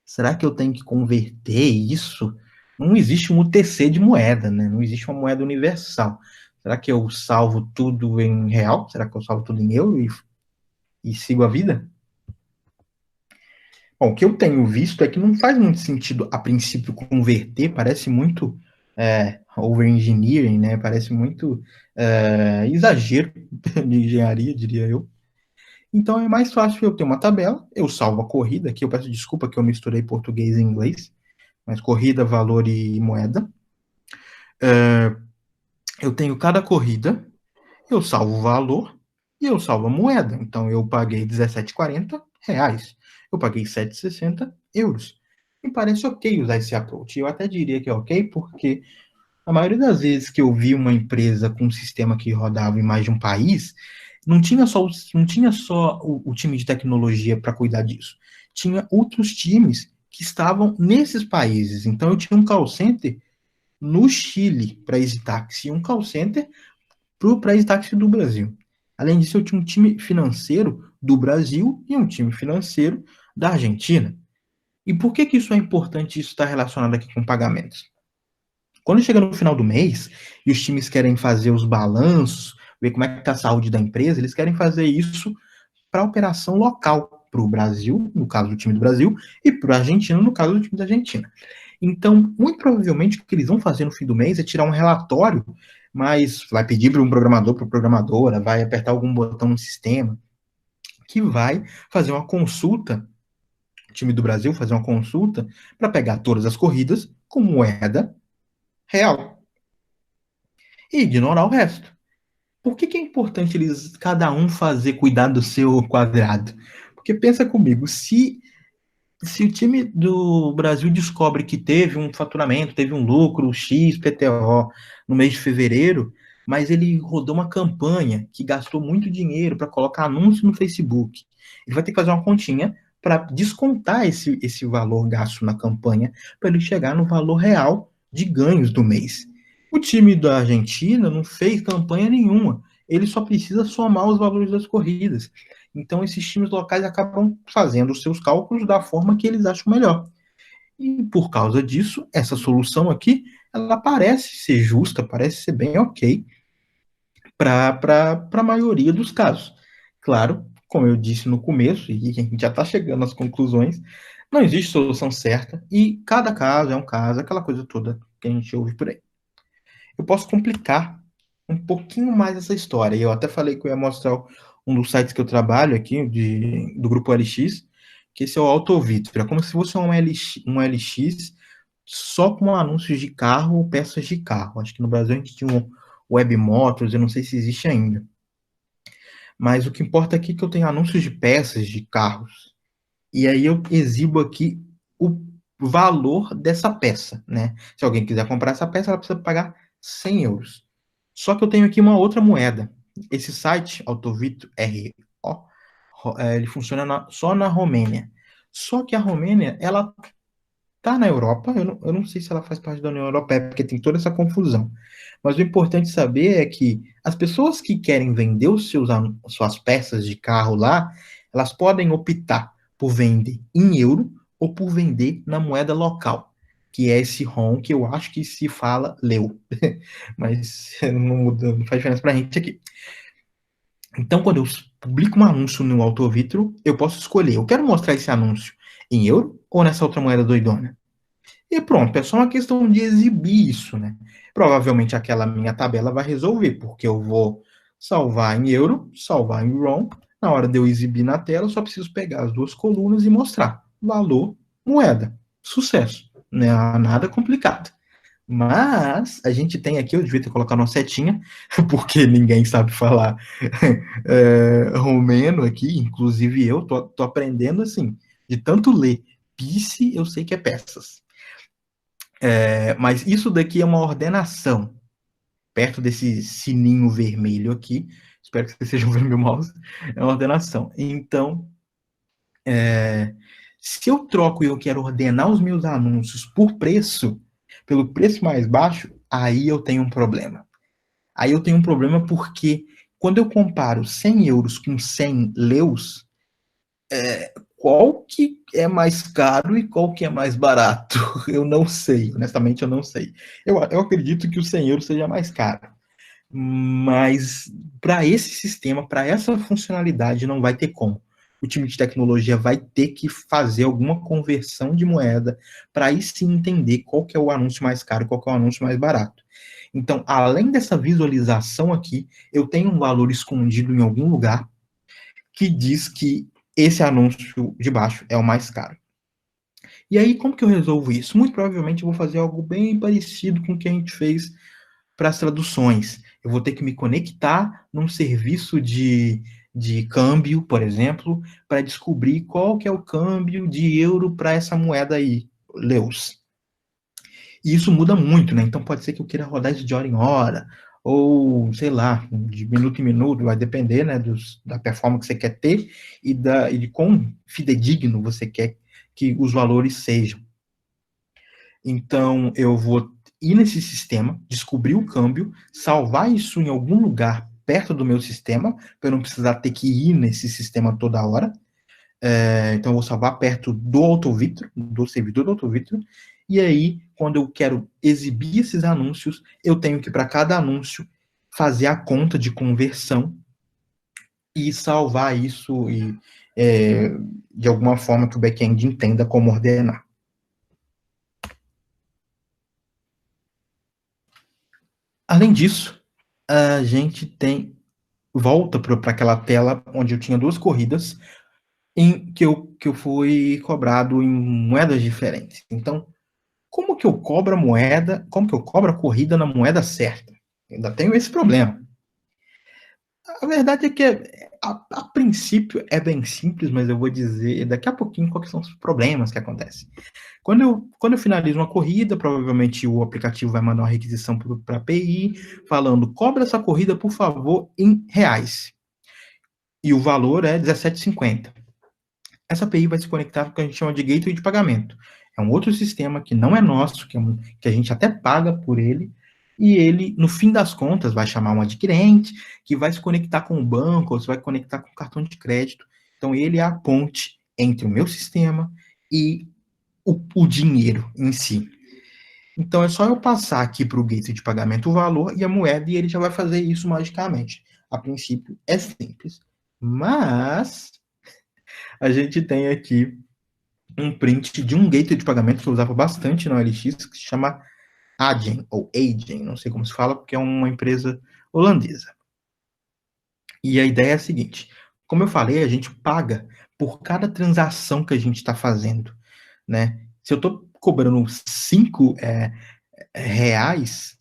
Será que eu tenho que converter isso? Não existe um UTC de moeda, né? Não existe uma moeda universal. Será que eu salvo tudo em real? Será que eu salvo tudo em euro e sigo a vida? Bom, o que eu tenho visto é que não faz muito sentido, a princípio, converter. Parece muito over-engineering, né? Parece muito exagero de engenharia, diria eu. Então é mais fácil eu ter uma tabela, eu salvo a corrida, aqui eu peço desculpa que eu misturei português e inglês, mas corrida, valor e moeda. Eu tenho cada corrida, eu salvo o valor e eu salvo a moeda. Então eu paguei R$17,40, eu paguei 7,60 euros. Me parece ok usar esse approach. Eu até diria que é ok, porque a maioria das vezes que eu vi uma empresa com um sistema que rodava em mais de um país, não tinha só o time de tecnologia para cuidar disso. Tinha outros times que estavam nesses países. Então eu tinha um call center no Chile para EasyTaxi e um call center para EasyTaxi do Brasil. Além disso, eu tinha um time financeiro do Brasil e um time financeiro da Argentina. E por que isso é importante, isso está relacionado aqui com pagamentos? Quando chega no final do mês e os times querem fazer os balanços, ver como é que está a saúde da empresa, eles querem fazer isso para a operação local, para o Brasil, no caso do time do Brasil, e para a Argentina, no caso do time da Argentina. Então, muito provavelmente, o que eles vão fazer no fim do mês é tirar um relatório, mas vai pedir para um programador, para a programadora, vai apertar algum botão no sistema, que vai fazer uma consulta, o time do Brasil fazer uma consulta, para pegar todas as corridas com moeda real e ignorar o resto. Por que é importante eles, cada um, cuidar do seu quadrado? Porque pensa comigo, se o time do Brasil descobre que teve um faturamento, teve um lucro X, PTO, no mês de fevereiro, mas ele rodou uma campanha que gastou muito dinheiro para colocar anúncio no Facebook, ele vai ter que fazer uma continha para descontar esse valor gasto na campanha, para ele chegar no valor real de ganhos do mês. O time da Argentina não fez campanha nenhuma, ele só precisa somar os valores das corridas. Então, esses times locais acabam fazendo os seus cálculos da forma que eles acham melhor. E, por causa disso, essa solução aqui, ela parece ser justa, parece ser bem ok para a maioria dos casos. Claro, como eu disse no começo, e a gente já está chegando às conclusões, não existe solução certa, e cada caso é um caso, aquela coisa toda que a gente ouve por aí. Eu posso complicar um pouquinho mais essa história, e eu até falei que eu ia mostrar um dos sites que eu trabalho aqui, do grupo LX, que esse é o Autovitro. É como se fosse um LX só com anúncios de carro ou peças de carro. Acho que no Brasil a gente tinha um Web Motors, eu não sei se existe ainda. Mas o que importa aqui é que eu tenho anúncios de peças de carros. E aí eu exibo aqui o valor dessa peça, né? Se alguém quiser comprar essa peça, ela precisa pagar 100 euros. Só que eu tenho aqui uma outra moeda. Esse site, Autovitro RO, ele funciona só na Romênia. Só que a Romênia, ela tá na Europa, eu não sei se ela faz parte da União Europeia, porque tem toda essa confusão. Mas o importante saber é que as pessoas que querem vender suas peças de carro lá, elas podem optar por vender em euro ou por vender na moeda local, que é esse RON, que eu acho que se fala leu. Mas não muda, não faz diferença pra gente aqui. Então, quando eu publico um anúncio no Autovitro, eu posso escolher, eu quero mostrar esse anúncio em euro ou nessa outra moeda doidona. E pronto, é só uma questão de exibir isso, né? Provavelmente aquela minha tabela vai resolver, porque eu vou salvar em euro, salvar em RON, Na hora de eu exibir na tela, eu só preciso pegar as duas colunas e mostrar valor, moeda, sucesso. Não é nada complicado. Mas a gente tem aqui, eu devia ter colocado uma setinha, porque ninguém sabe falar romeno aqui, inclusive eu tô aprendendo assim, de tanto ler. Pice, eu sei que é peças. Mas isso daqui é uma ordenação, perto desse sininho vermelho aqui, espero que vocês estejam vendo meu mouse, é uma ordenação. Então, se eu troco e eu quero ordenar os meus anúncios por preço, pelo preço mais baixo, aí eu tenho um problema. Aí eu tenho um problema porque quando eu comparo 100 euros com 100 leus, qual que é mais caro e qual que é mais barato? Eu não sei, honestamente eu não sei. Eu acredito que o 100 euros seja mais caro. Mas para esse sistema, para essa funcionalidade, não vai ter como. O time de tecnologia vai ter que fazer alguma conversão de moeda para aí sim entender qual que é o anúncio mais caro e qual que é o anúncio mais barato. Então, além dessa visualização aqui, eu tenho um valor escondido em algum lugar que diz que esse anúncio de baixo é o mais caro. E aí, como que eu resolvo isso? Muito provavelmente eu vou fazer algo bem parecido com o que a gente fez para as traduções. Eu vou ter que me conectar num serviço de câmbio, por exemplo, para descobrir qual que é o câmbio de euro para essa moeda aí, leus. E isso muda muito, né? Então pode ser que eu queira rodar isso de hora em hora, ou, sei lá, de minuto em minuto, vai depender, né, da performance que você quer ter e de quão fidedigno você quer que os valores sejam. Então, eu vou ir nesse sistema, descobrir o câmbio, salvar isso em algum lugar perto do meu sistema, para eu não precisar ter que ir nesse sistema toda hora. Então, eu vou salvar perto do AutoVitro, do servidor do AutoVitro, e aí, quando eu quero exibir esses anúncios, eu tenho que, para cada anúncio, fazer a conta de conversão e salvar isso de alguma forma que o back-end entenda como ordenar. Além disso, a gente volta para aquela tela onde eu tinha duas corridas em que eu fui cobrado em moedas diferentes. Então, como que eu cobro a moeda, como que eu cobro a corrida na moeda certa? Ainda tenho esse problema. A verdade é que, a princípio, é bem simples, mas eu vou dizer daqui a pouquinho quais são os problemas que acontecem. Quando eu finalizo uma corrida, provavelmente o aplicativo vai mandar uma requisição para a API, falando, cobra essa corrida, por favor, em reais. E o valor é R$17,50. Essa API vai se conectar com o que a gente chama de gateway de pagamento. É um outro sistema que não é nosso, que a gente até paga por ele, e ele, no fim das contas, vai chamar um adquirente, que vai se conectar com o banco, ou se vai conectar com o cartão de crédito. Então, ele é a ponte entre o meu sistema e o dinheiro em si. Então, é só eu passar aqui para o gateway de pagamento o valor e a moeda, e ele já vai fazer isso magicamente. A princípio, é simples. Mas a gente tem aqui um print de um gateway de pagamento que eu usava bastante na OLX, que se chama Adyen, ou Adyen, não sei como se fala, porque é uma empresa holandesa. E a ideia é a seguinte, como eu falei, a gente paga por cada transação que a gente está fazendo, né? Se eu estou cobrando 5 reais,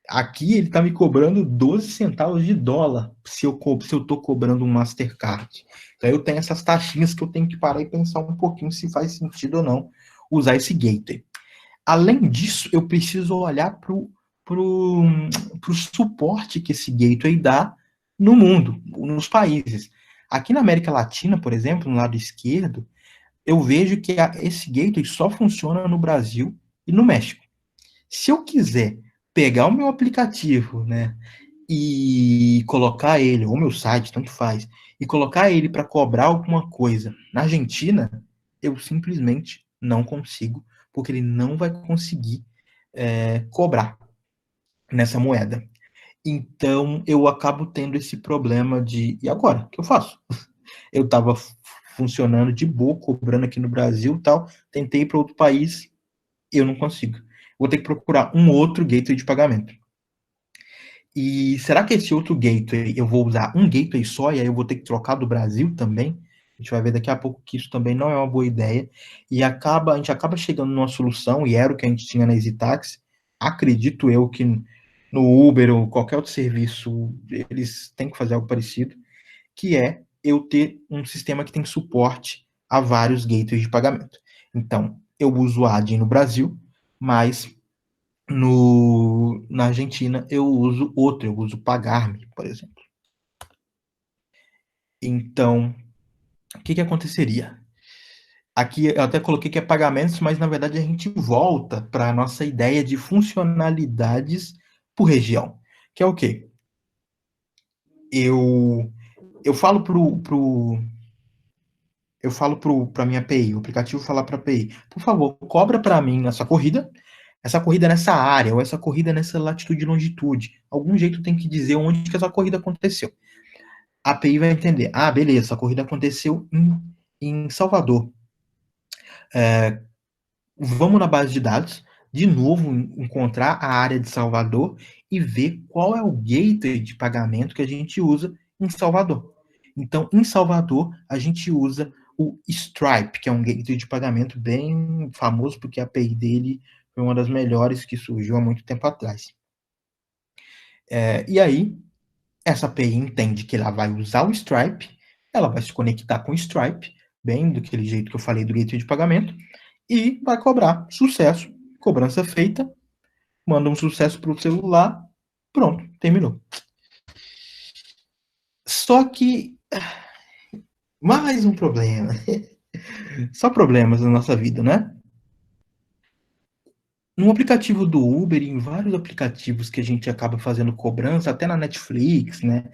aqui ele está me cobrando 12 centavos de dólar se eu estou cobrando um Mastercard. Então eu tenho essas taxinhas que eu tenho que parar e pensar um pouquinho se faz sentido ou não usar esse gateway. Além disso, eu preciso olhar para o suporte que esse gateway dá no mundo, nos países. Aqui na América Latina, por exemplo, no lado esquerdo, eu vejo que esse gateway só funciona no Brasil e no México. Se eu quiser pegar o meu aplicativo, né, e colocar ele, ou meu site, tanto faz, e colocar ele para cobrar alguma coisa na Argentina, eu simplesmente não consigo, porque ele não vai conseguir cobrar nessa moeda. Então, eu acabo tendo esse problema e agora? O que eu faço? Eu estava funcionando de boa, cobrando aqui no Brasil e tal, tentei ir para outro país, eu não consigo. Vou ter que procurar um outro gateway de pagamento. E será que esse outro gateway, eu vou usar um gateway só e aí eu vou ter que trocar do Brasil também? A gente vai ver daqui a pouco que isso também não é uma boa ideia. E a gente acaba chegando numa solução, e era o que a gente tinha na EasyTaxi. Acredito eu que no Uber ou qualquer outro serviço, eles têm que fazer algo parecido, que é eu ter um sistema que tem suporte a vários gateways de pagamento. Então, eu uso a Adyen no Brasil, mas na Argentina eu uso outro, eu uso Pagar.me, por exemplo. Então, o que aconteceria? Aqui eu até coloquei que é pagamentos, mas na verdade a gente volta para a nossa ideia de funcionalidades por região, que é o quê? Eu falo para minha API, o aplicativo fala para a API, por favor, cobra para mim essa corrida nessa área, ou essa corrida nessa latitude e longitude. Algum jeito tem que dizer onde que essa corrida aconteceu. A API vai entender, beleza, essa corrida aconteceu em Salvador. Vamos na base de dados, de novo, encontrar a área de Salvador e ver qual é o gateway de pagamento que a gente usa em Salvador. Então, em Salvador, a gente usa o Stripe, que é um gateway de pagamento bem famoso, porque a API dele foi uma das melhores que surgiu há muito tempo atrás. E aí, essa API entende que ela vai usar o Stripe, ela vai se conectar com o Stripe, bem daquele jeito que eu falei do gateway de pagamento, e vai cobrar. Sucesso. Cobrança feita. Manda um sucesso para o celular. Pronto, terminou. Só que mais um problema. Só problemas na nossa vida, né? No aplicativo do Uber e em vários aplicativos que a gente acaba fazendo cobrança, até na Netflix, né?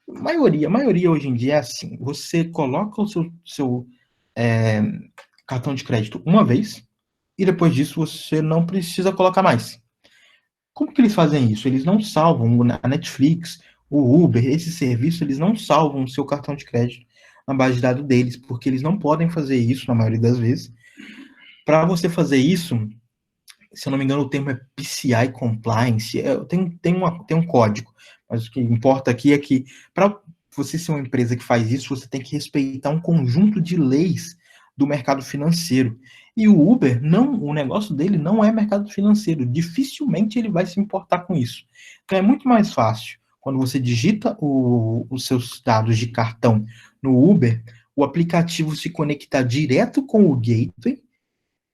A maioria hoje em dia é assim. Você coloca o seu cartão de crédito uma vez e depois disso você não precisa colocar mais. Como que eles fazem isso? Eles não salvam a Netflix, o Uber, esse serviço, eles não salvam o seu cartão de crédito na base de dados deles, porque eles não podem fazer isso na maioria das vezes. Para você fazer isso, se eu não me engano, o termo é PCI Compliance, tem um código, mas o que importa aqui é que para você ser uma empresa que faz isso, você tem que respeitar um conjunto de leis do mercado financeiro. E o Uber, o negócio dele não é mercado financeiro, dificilmente ele vai se importar com isso. Então é muito mais fácil, quando você digita os seus dados de cartão no Uber, o aplicativo se conectar direto com o gateway,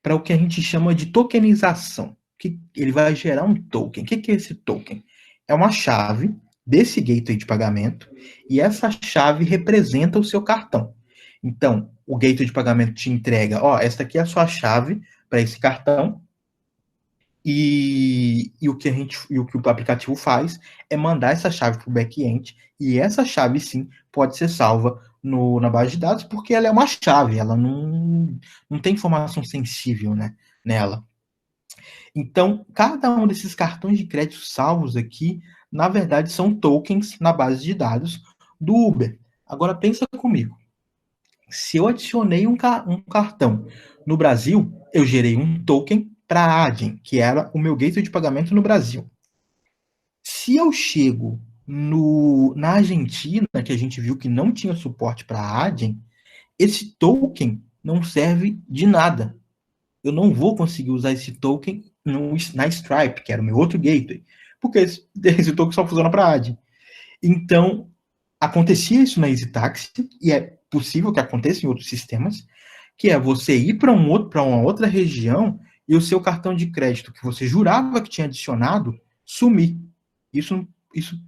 para o que a gente chama de tokenização. Que ele vai gerar um token. O que é esse token? É uma chave desse gateway de pagamento e essa chave representa o seu cartão. Então, o gateway de pagamento te entrega, essa aqui é a sua chave para esse cartão e o que o aplicativo faz é mandar essa chave para o back-end e essa chave, sim, pode ser salva na base de dados, porque ela é uma chave, ela não tem informação sensível, né, nela. Então, cada um desses cartões de crédito salvos aqui, na verdade, são tokens na base de dados do Uber. Agora, pensa comigo. Se eu adicionei um cartão no Brasil, eu gerei um token para a Adyen, que era o meu gateway de pagamento no Brasil. Se eu chego na Argentina, que a gente viu que não tinha suporte para a Adyen, esse token não serve de nada. Eu não vou conseguir usar esse token na Stripe, que era o meu outro gateway, porque esse token só funciona para a Adyen. Então, acontecia isso na EasyTaxi, e é possível que aconteça em outros sistemas, que é você ir para uma outra região e o seu cartão de crédito que você jurava que tinha adicionado sumir. Isso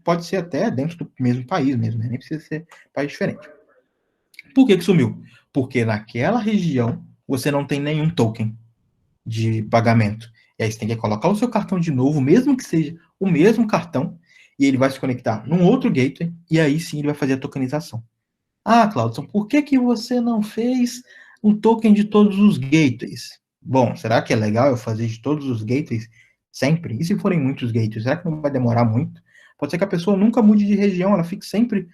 pode ser até dentro do mesmo país mesmo, né? Nem precisa ser país diferente. Por que sumiu? Porque naquela região você não tem nenhum token de pagamento. E aí você tem que colocar o seu cartão de novo, mesmo que seja o mesmo cartão, e ele vai se conectar num outro gateway, e aí sim ele vai fazer a tokenização. Claudson, por que você não fez um token de todos os gateways? Bom, será que é legal eu fazer de todos os gateways sempre? E se forem muitos gateways, será que não vai demorar muito? Pode ser que a pessoa nunca mude de região, ela fique sempre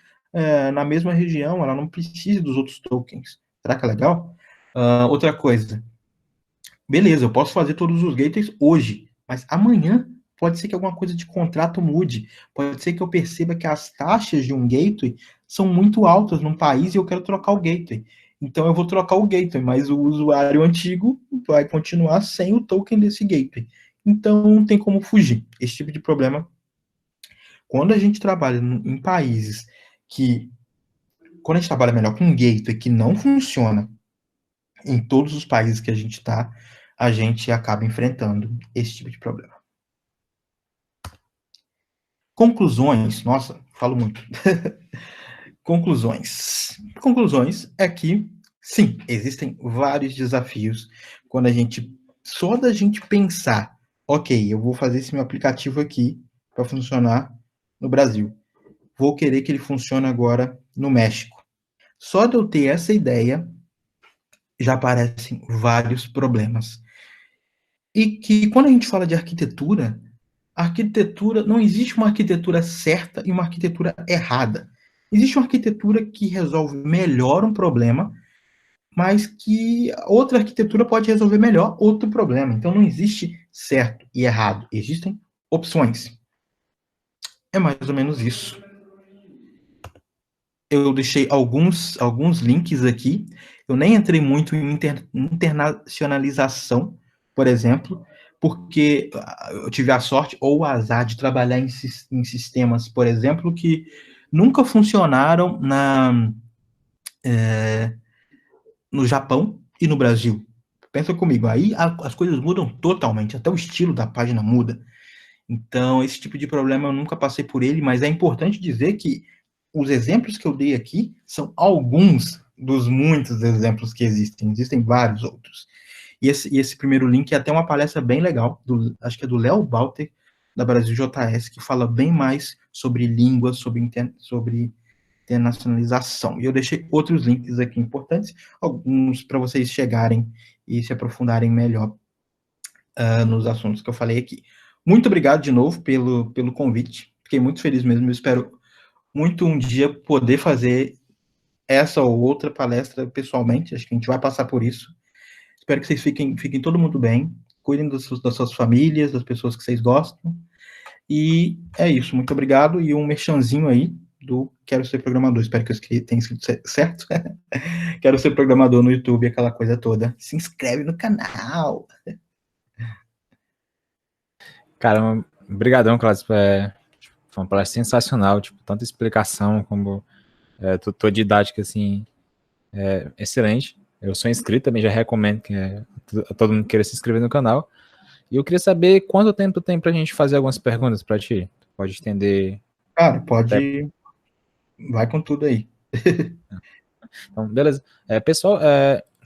na mesma região, ela não precise dos outros tokens. Será que é legal? Outra coisa. Beleza, eu posso fazer todos os gateways hoje, mas amanhã pode ser que alguma coisa de contrato mude, pode ser que eu perceba que as taxas de um gateway são muito altas num país e eu quero trocar o gateway. Então eu vou trocar o gateway, mas o usuário antigo vai continuar sem o token desse gateway. Então não tem como fugir. Esse tipo de problema, quando a gente trabalha em países que, quando a gente trabalha melhor com um gateway que não funciona em todos os países que a gente está, a gente acaba enfrentando esse tipo de problema. Conclusões, nossa, falo muito. Conclusões. Conclusões é que, sim, existem vários desafios quando a gente, só da gente pensar, ok, eu vou fazer esse meu aplicativo aqui para funcionar no Brasil. Vou querer que ele funcione agora no México. Só de eu ter essa ideia, já aparecem vários problemas. E que quando a gente fala de arquitetura, não existe uma arquitetura certa e uma arquitetura errada. Existe uma arquitetura que resolve melhor um problema, mas que outra arquitetura pode resolver melhor outro problema. Então não existe certo e errado, existem opções. É mais ou menos isso. Eu deixei alguns links aqui. Eu nem entrei muito em internacionalização, por exemplo, porque eu tive a sorte ou o azar de trabalhar em sistemas, por exemplo, que nunca funcionaram no Japão e no Brasil. Pensa comigo, aí as coisas mudam totalmente, até o estilo da página muda. Então, esse tipo de problema eu nunca passei por ele, mas é importante dizer que os exemplos que eu dei aqui são alguns dos muitos exemplos que existem vários outros. E esse primeiro link é até uma palestra bem legal, acho que é do Léo Balter, da Brasil JS, que fala bem mais sobre línguas, sobre internacionalização. E eu deixei outros links aqui importantes, alguns para vocês chegarem e se aprofundarem melhor nos assuntos que eu falei aqui. Muito obrigado de novo pelo convite. Fiquei muito feliz mesmo. Eu espero muito um dia poder fazer essa ou outra palestra pessoalmente. Acho que a gente vai passar por isso. Espero que vocês fiquem todo mundo bem. Cuidem das suas famílias, das pessoas que vocês gostam. E é isso. Muito obrigado. E um merchanzinho aí do Quero Ser Programador. Espero que eu tenha escrito certo. Quero Ser Programador no YouTube, aquela coisa toda. Se inscreve no canal. Caramba, brigadão, Cláudio. Foi uma palestra sensacional, tipo, tanta explicação como tua didática, assim, excelente. Eu sou inscrito também, já recomendo que todo mundo queira se inscrever no canal. E eu queria saber quanto tempo tem pra gente fazer algumas perguntas pra ti. Pode estender. Cara, pode. Vai com tudo aí. Então, beleza. Pessoal,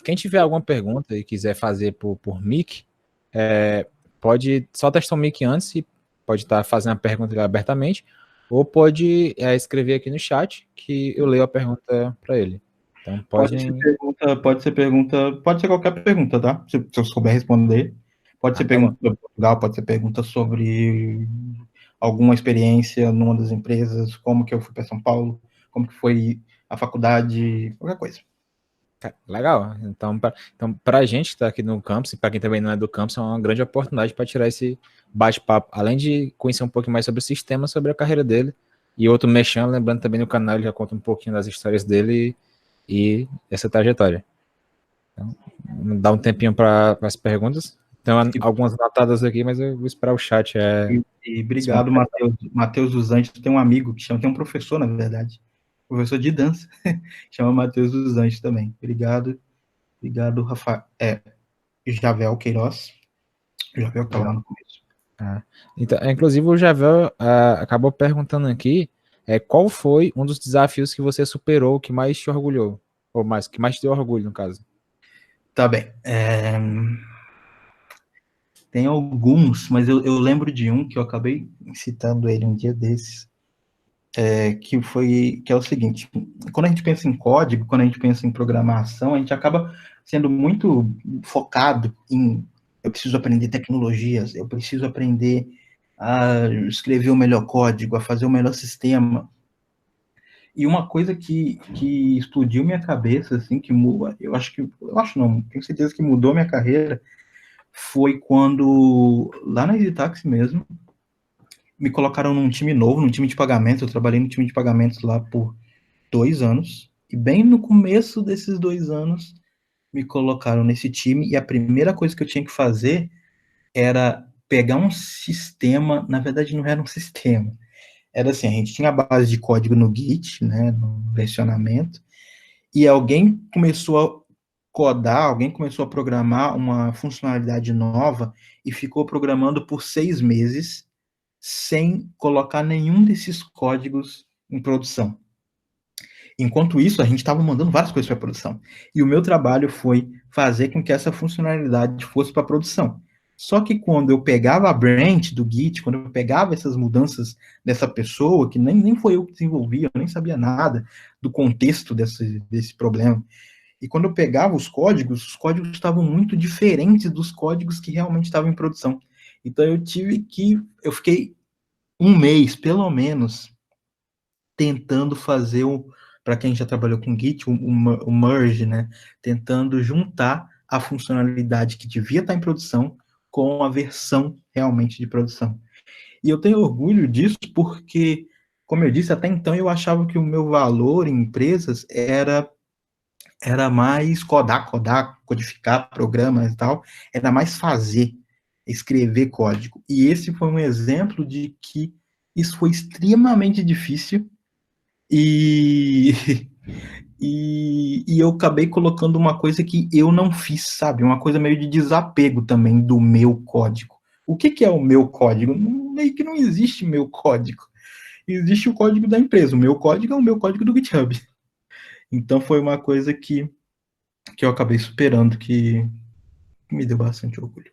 quem tiver alguma pergunta e quiser fazer por mic, pode só testar o mic antes e pode estar fazendo a pergunta abertamente, ou pode escrever aqui no chat que eu leio a pergunta para ele. Então, pode ser qualquer pergunta, tá? Se eu souber responder. Pode ser pergunta sobre Portugal, pode ser pergunta sobre alguma experiência numa das empresas, como que eu fui para São Paulo, como que foi a faculdade, qualquer coisa. Legal. Então, para a gente que está aqui no campus, e para quem também não é do campus, é uma grande oportunidade para tirar esse bate-papo, além de conhecer um pouquinho mais sobre o sistema, sobre a carreira dele. E outro mexendo, lembrando também no canal, ele já conta um pouquinho das histórias dele e essa trajetória. Então, dá um tempinho para as perguntas. Tem algumas anotadas aqui, mas eu vou esperar o chat. E obrigado, Matheus dos Anjos. Tem um amigo que chama, tem um professor, na verdade, professor de dança, chama Matheus dos Anjos também. Obrigado, Rafael. Javel Queiroz. Javel que estava lá no começo. Então, inclusive, o Javel acabou perguntando aqui qual foi um dos desafios que você superou, que mais te orgulhou, ou que mais te deu orgulho, no caso. Tá bem. Tem alguns, mas eu lembro de um que eu acabei citando ele um dia desses, que é o seguinte: quando a gente pensa em código, quando a gente pensa em programação, a gente acaba sendo muito focado em eu preciso aprender tecnologias, eu preciso aprender a escrever o melhor código, a fazer o melhor sistema. E uma coisa que explodiu minha cabeça, assim, tenho certeza que mudou minha carreira, foi quando, lá na EasyTaxi mesmo, me colocaram num time novo, num time de pagamento. Eu trabalhei no time de pagamentos lá por 2 anos, e bem no começo desses 2 anos, me colocaram nesse time, e a primeira coisa que eu tinha que fazer era pegar um sistema. Na verdade, não era um sistema. Era assim, a gente tinha a base de código no Git, né, no versionamento, e alguém começou a codar, alguém começou a programar uma funcionalidade nova e ficou programando por 6 meses sem colocar nenhum desses códigos em produção. Enquanto isso, a gente estava mandando várias coisas para a produção. E o meu trabalho foi fazer com que essa funcionalidade fosse para a produção. Só que quando eu pegava a branch do Git, quando eu pegava essas mudanças dessa pessoa, que nem foi eu que desenvolvia, eu nem sabia nada do contexto desse problema, e quando eu pegava os códigos estavam muito diferentes dos códigos que realmente estavam em produção. Então eu fiquei um mês, pelo menos, tentando fazer para quem já trabalhou com Git, o merge, né? Tentando juntar a funcionalidade que devia estar em produção com a versão realmente de produção. E eu tenho orgulho disso porque, como eu disse, até então eu achava que o meu valor em empresas era mais codificar programas e tal, era mais fazer, escrever código. E esse foi um exemplo de que isso foi extremamente difícil e, e eu acabei colocando uma coisa que eu não fiz, sabe? Uma coisa meio de desapego também do meu código. O que é o meu código? Meio que não existe meu código. Existe o código da empresa. O meu código é o meu código do GitHub. Então foi uma coisa que eu acabei superando, que me deu bastante orgulho.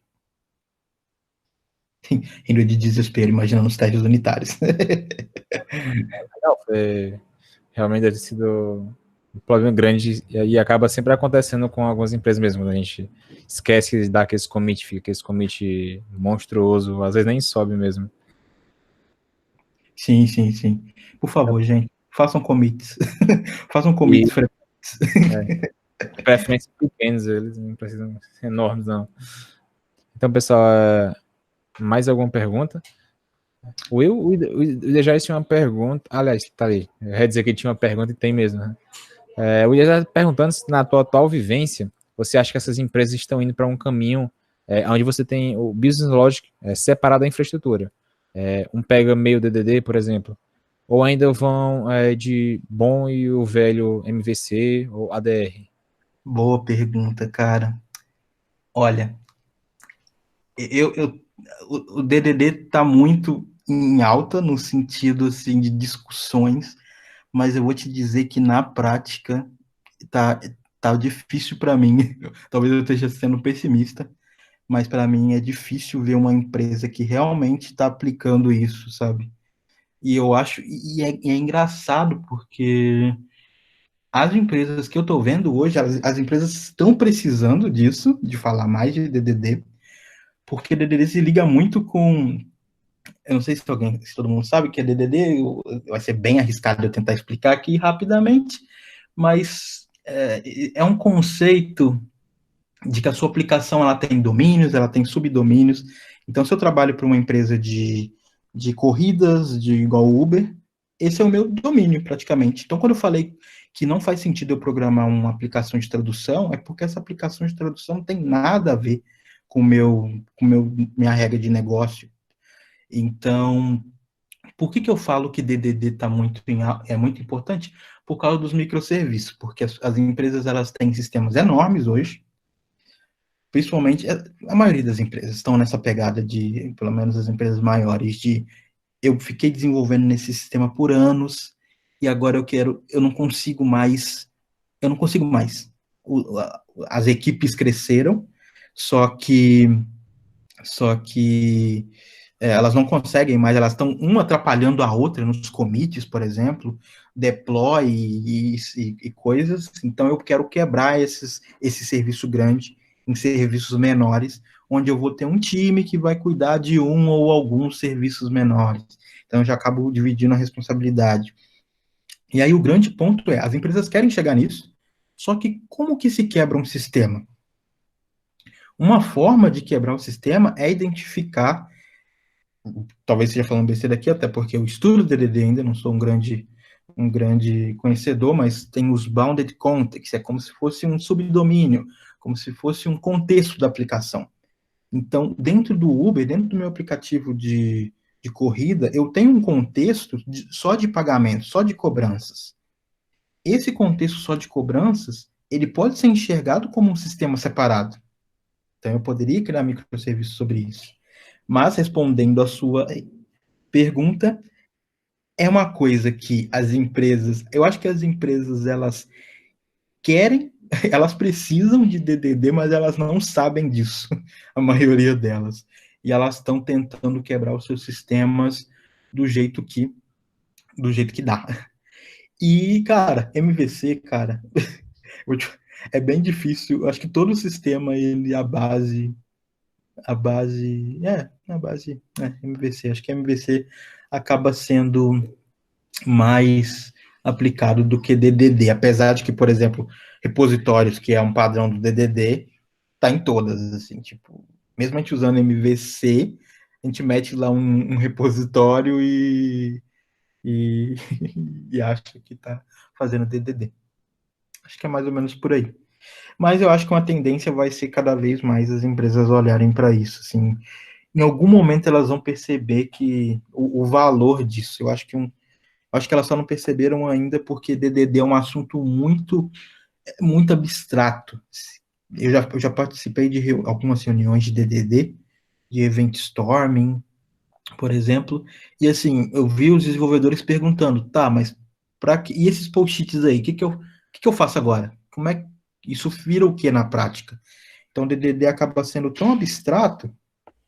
Rindo de desespero, imaginando os testes unitários. Não, realmente deve ter sido um problema grande e acaba sempre acontecendo com algumas empresas mesmo. A gente esquece de dar aqueles commit, fica aquele commit monstruoso, às vezes nem sobe mesmo. Sim, sim, sim. Por favor, gente, façam commits. Façam commits frequentes. Preferências pequenas, eles não precisam ser enormes, não. Então, pessoal, mais alguma pergunta? O Dejair tinha uma pergunta. Aliás, tá ali. Eu ia dizer que ele tinha uma pergunta e tem mesmo, né? O Dejair está perguntando se na tua atual vivência você acha que essas empresas estão indo para um caminho onde você tem o business logic separado da infraestrutura. Um pega meio DDD, por exemplo. Ou ainda vão de bom e o velho MVC ou ADR? Boa pergunta, cara. Olha, o DDD está muito em alta no sentido assim de discussões, mas eu vou te dizer que na prática tá difícil para mim. Talvez eu esteja sendo pessimista, mas para mim é difícil ver uma empresa que realmente está aplicando isso, sabe? E eu acho, e é engraçado porque as empresas que eu estou vendo hoje, as empresas estão precisando disso, de falar mais de DDD, porque DDD se liga muito com. Eu não sei se todo mundo sabe que é DDD, vai ser bem arriscado eu tentar explicar aqui rapidamente, mas é um conceito de que a sua aplicação ela tem domínios, ela tem subdomínios. Então, se eu trabalho para uma empresa de corridas, de igual Uber, esse é o meu domínio, praticamente. Então, quando eu falei que não faz sentido eu programar uma aplicação de tradução, é porque essa aplicação de tradução não tem nada a ver com minha regra de negócio. Então, por que eu falo que DDD é muito importante? Por causa dos microserviços, porque as empresas elas têm sistemas enormes hoje, principalmente a maioria das empresas estão nessa pegada de, pelo menos as empresas maiores, de eu fiquei desenvolvendo nesse sistema por anos e agora eu não consigo mais. As equipes cresceram, só que elas não conseguem mais, elas estão uma atrapalhando a outra nos commits, por exemplo, deploy e coisas. Então eu quero quebrar esse serviço grande em serviços menores, onde eu vou ter um time que vai cuidar de um ou alguns serviços menores. Então eu já acabo dividindo a responsabilidade. E aí o grande ponto é, as empresas querem chegar nisso, só que como que se quebra um sistema? Uma forma de quebrar o sistema é identificar talvez seja falando besteira aqui, até porque eu estudo DDD ainda, não sou um grande conhecedor, mas tem os bounded context, é como se fosse um subdomínio, como se fosse um contexto da aplicação. Então, dentro do Uber, dentro do meu aplicativo de corrida, eu tenho um contexto só de pagamento, só de cobranças. Esse contexto só de cobranças, ele pode ser enxergado como um sistema separado. Então, eu poderia criar microserviços sobre isso. Mas, respondendo a sua pergunta, é uma coisa que as empresas, eu acho que as empresas, elas querem, elas precisam de DDD, mas elas não sabem disso, a maioria delas. E elas estão tentando quebrar os seus sistemas do jeito que dá. E, cara, MVC, cara, é bem difícil. Eu acho que todo sistema, ele, MVC. Acho que MVC acaba sendo mais aplicado do que DDD, apesar de que, por exemplo, repositórios, que é um padrão do DDD, tá em todas, assim, tipo, mesmo a gente usando MVC, a gente mete lá um repositório e, e acha que tá fazendo DDD. Acho que é mais ou menos por aí. Mas eu acho que uma tendência vai ser cada vez mais as empresas olharem para isso, assim, em algum momento elas vão perceber que o valor disso, acho que elas só não perceberam ainda porque DDD é um assunto muito abstrato. Eu já participei de algumas reuniões de DDD, de event storming, por exemplo, e assim, eu vi os desenvolvedores perguntando, tá, mas para que e esses post-its aí, o que eu faço agora? Como é que isso vira o que na prática? Então, o DDD acaba sendo tão abstrato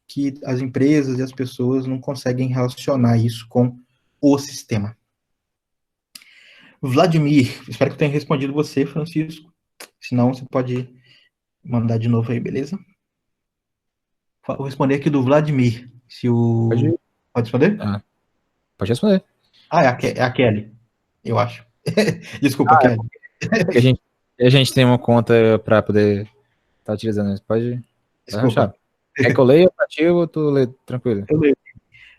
que as empresas e as pessoas não conseguem relacionar isso com o sistema. Vladimir, espero que eu tenha respondido você, Francisco. Se não, você pode mandar de novo aí, beleza? Vou responder aqui do Vladimir. Se o... Pode, Pode responder? ah, pode responder. Ah, é a Kelly, eu acho. Desculpa, Ah, Kelly. é porque a gente tem uma conta para poder estar utilizando isso. Pode Desculpa. achar. Quer que eu leia pra ti ou tu lê tranquilo? Eu leio.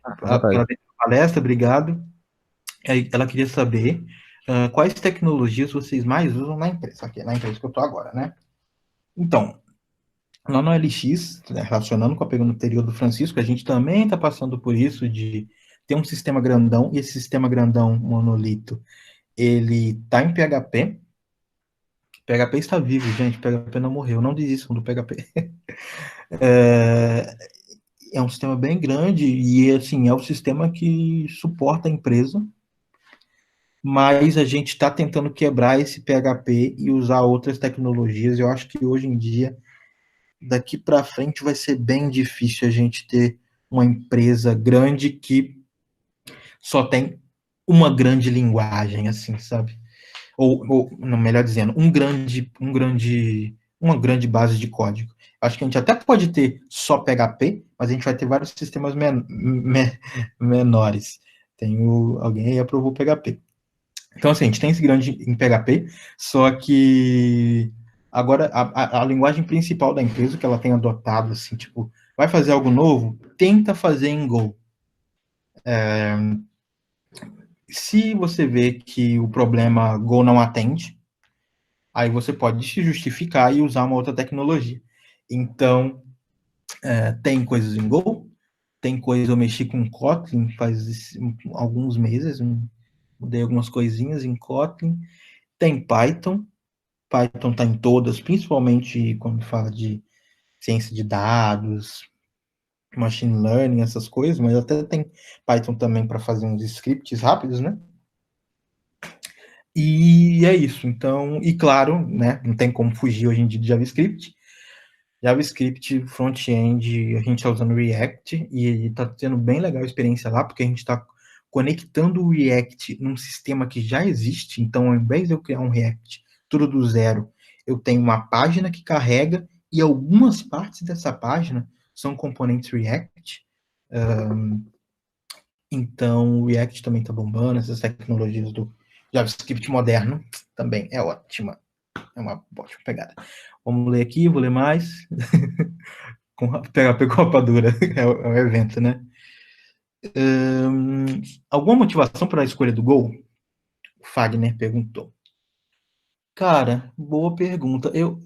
À vontade. Parabéns pela palestra, obrigado. Ela queria saber quais tecnologias vocês mais usam na empresa, aqui, na empresa que eu estou agora, né? Então, lá no LX, né, relacionando com a pergunta anterior do Francisco, a gente também está passando por isso de ter um sistema grandão, e esse sistema grandão monolito, ele está em PHP. PHP está vivo, gente, PHP não morreu, não desistam do PHP. É um sistema bem grande e, assim, é o sistema que suporta a empresa, mas a gente está tentando quebrar esse PHP e usar outras tecnologias. Eu acho que hoje em dia, daqui para frente, vai ser bem difícil a gente ter uma empresa grande que só tem uma grande linguagem, assim, sabe? Ou não, melhor dizendo, uma grande base de código. Acho que a gente até pode ter só PHP, mas a gente vai ter vários sistemas menores. Alguém aí aprovou PHP. Então, assim, a gente tem esse grande em PHP, só que agora a linguagem principal da empresa que ela tem adotado, assim, tipo, vai fazer algo novo, tenta fazer em Go. Se você vê que o problema Go não atende, aí você pode se justificar e usar uma outra tecnologia. Então, tem coisas em Go, tem coisas, eu mexi com Kotlin faz alguns meses, mudei algumas coisinhas em Kotlin, tem Python está em todas, principalmente quando fala de ciência de dados, machine learning, essas coisas, mas até tem Python também para fazer uns scripts rápidos, né? E é isso. Então, e claro, né, não tem como fugir hoje em dia do JavaScript. JavaScript front-end, a gente está usando React e está sendo bem legal a experiência lá, porque a gente está conectando o React num sistema que já existe. Então, ao invés de eu criar um React tudo do zero, eu tenho uma página que carrega e algumas partes dessa página são componentes React. Então, o React também está bombando, essas tecnologias do JavaScript moderno também é ótima. É uma ótima pegada. Vamos ler aqui, vou ler mais. PHP com rapadura. É o evento, né? Alguma motivação para a escolha do Gol? O Fagner perguntou. Cara, boa pergunta. Eu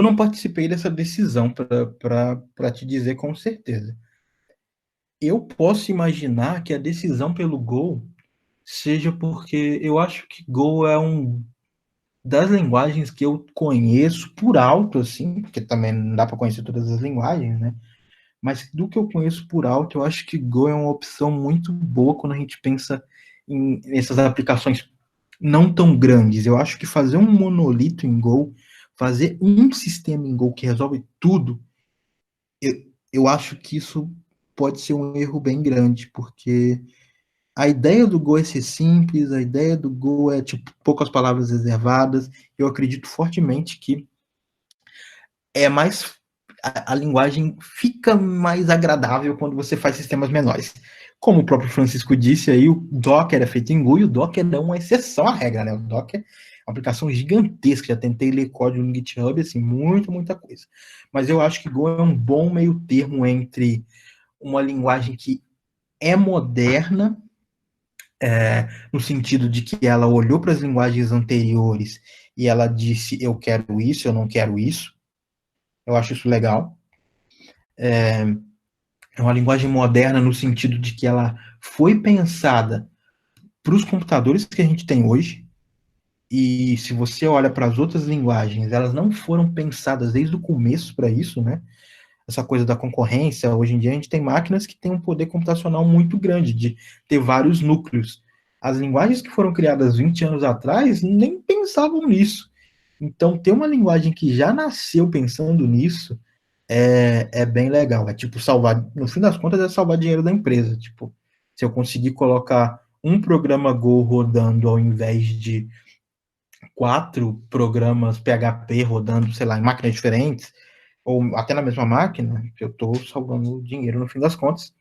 não participei dessa decisão para te dizer com certeza. Eu posso imaginar que a decisão pelo Go seja porque eu acho que Go é um das linguagens que eu conheço por alto, assim, porque também não dá para conhecer todas as linguagens, né? Mas do que eu conheço por alto, eu acho que Go é uma opção muito boa quando a gente pensa nessas aplicações não tão grandes. Eu acho que fazer um monolito em Go, fazer um sistema em Go que resolve tudo, eu acho que isso pode ser um erro bem grande, porque a ideia do Go é ser simples, a ideia do Go é, tipo, poucas palavras reservadas. Eu acredito fortemente que é mais a linguagem fica mais agradável quando você faz sistemas menores. Como o próprio Francisco disse aí, o Docker é feito em Go e o Docker é uma exceção à regra, né? O Docker é uma aplicação gigantesca, já tentei ler código no GitHub, assim, muita coisa. Mas eu acho que Go é um bom meio termo entre uma linguagem que é moderna, no sentido de que ela olhou para as linguagens anteriores e ela disse, eu quero isso, eu não quero isso. Eu acho isso legal. É uma linguagem moderna no sentido de que ela foi pensada para os computadores que a gente tem hoje. E se você olha para as outras linguagens, elas não foram pensadas desde o começo para isso, né? Essa coisa da concorrência, hoje em dia a gente tem máquinas que têm um poder computacional muito grande, de ter vários núcleos. As linguagens que foram criadas 20 anos atrás nem pensavam nisso. Então, ter uma linguagem que já nasceu pensando nisso é bem legal. É tipo salvar, no fim das contas, é salvar dinheiro da empresa. Tipo, se eu conseguir colocar um programa Go rodando ao invés de 4 programas PHP rodando, sei lá, em máquinas diferentes, ou até na mesma máquina, eu estou salvando dinheiro no fim das contas.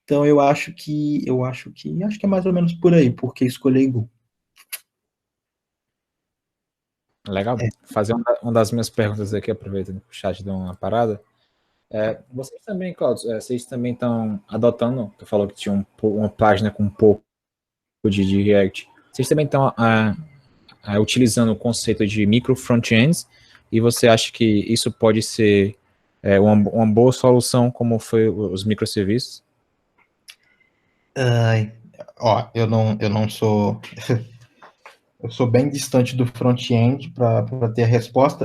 Então acho que é mais ou menos por aí, porque escolher Go. Legal. Fazer uma das minhas perguntas aqui, aproveitando que o chat deu uma parada. Vocês também, Claudio, vocês também estão adotando, tu falou que tinha uma página com um pouco de React. Vocês também estão utilizando o conceito de micro front-ends e você acha que isso pode ser uma boa solução como foi os microserviços? Eu não sou eu sou bem distante do front-end para ter a resposta.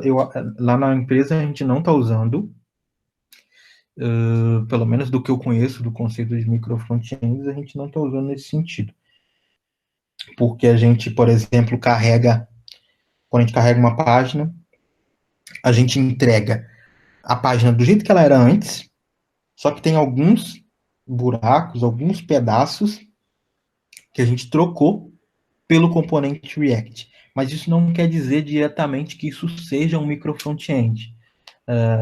Lá na empresa a gente não está usando, pelo menos do que eu conheço do conceito de micro front-ends, a gente não está usando nesse sentido. Porque a gente, por exemplo, quando a gente carrega uma página, a gente entrega a página do jeito que ela era antes, só que tem alguns buracos, alguns pedaços que a gente trocou pelo componente React. Mas isso não quer dizer diretamente que isso seja um micro front-end.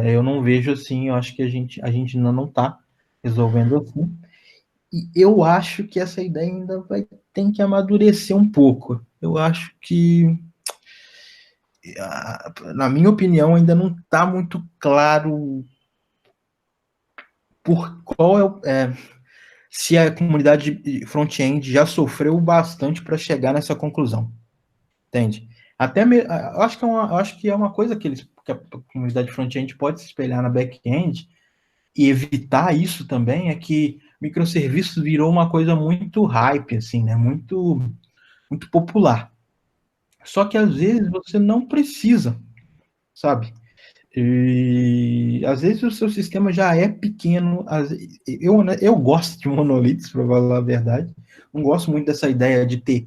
Eu não vejo assim, eu acho que a gente ainda não está resolvendo assim. E eu acho que essa ideia ainda tem que amadurecer um pouco. Eu acho que, na minha opinião, ainda não está muito claro por qual se a comunidade front-end já sofreu bastante para chegar nessa conclusão. Entende? Eu acho que é uma coisa que a comunidade front-end pode se espelhar na back-end e evitar isso também, é que microserviços virou uma coisa muito hype, assim, né? Muito popular. Só que às vezes você não precisa, sabe? E às vezes o seu sistema já é pequeno. Eu gosto de monolitos, para falar a verdade. Não gosto muito dessa ideia de ter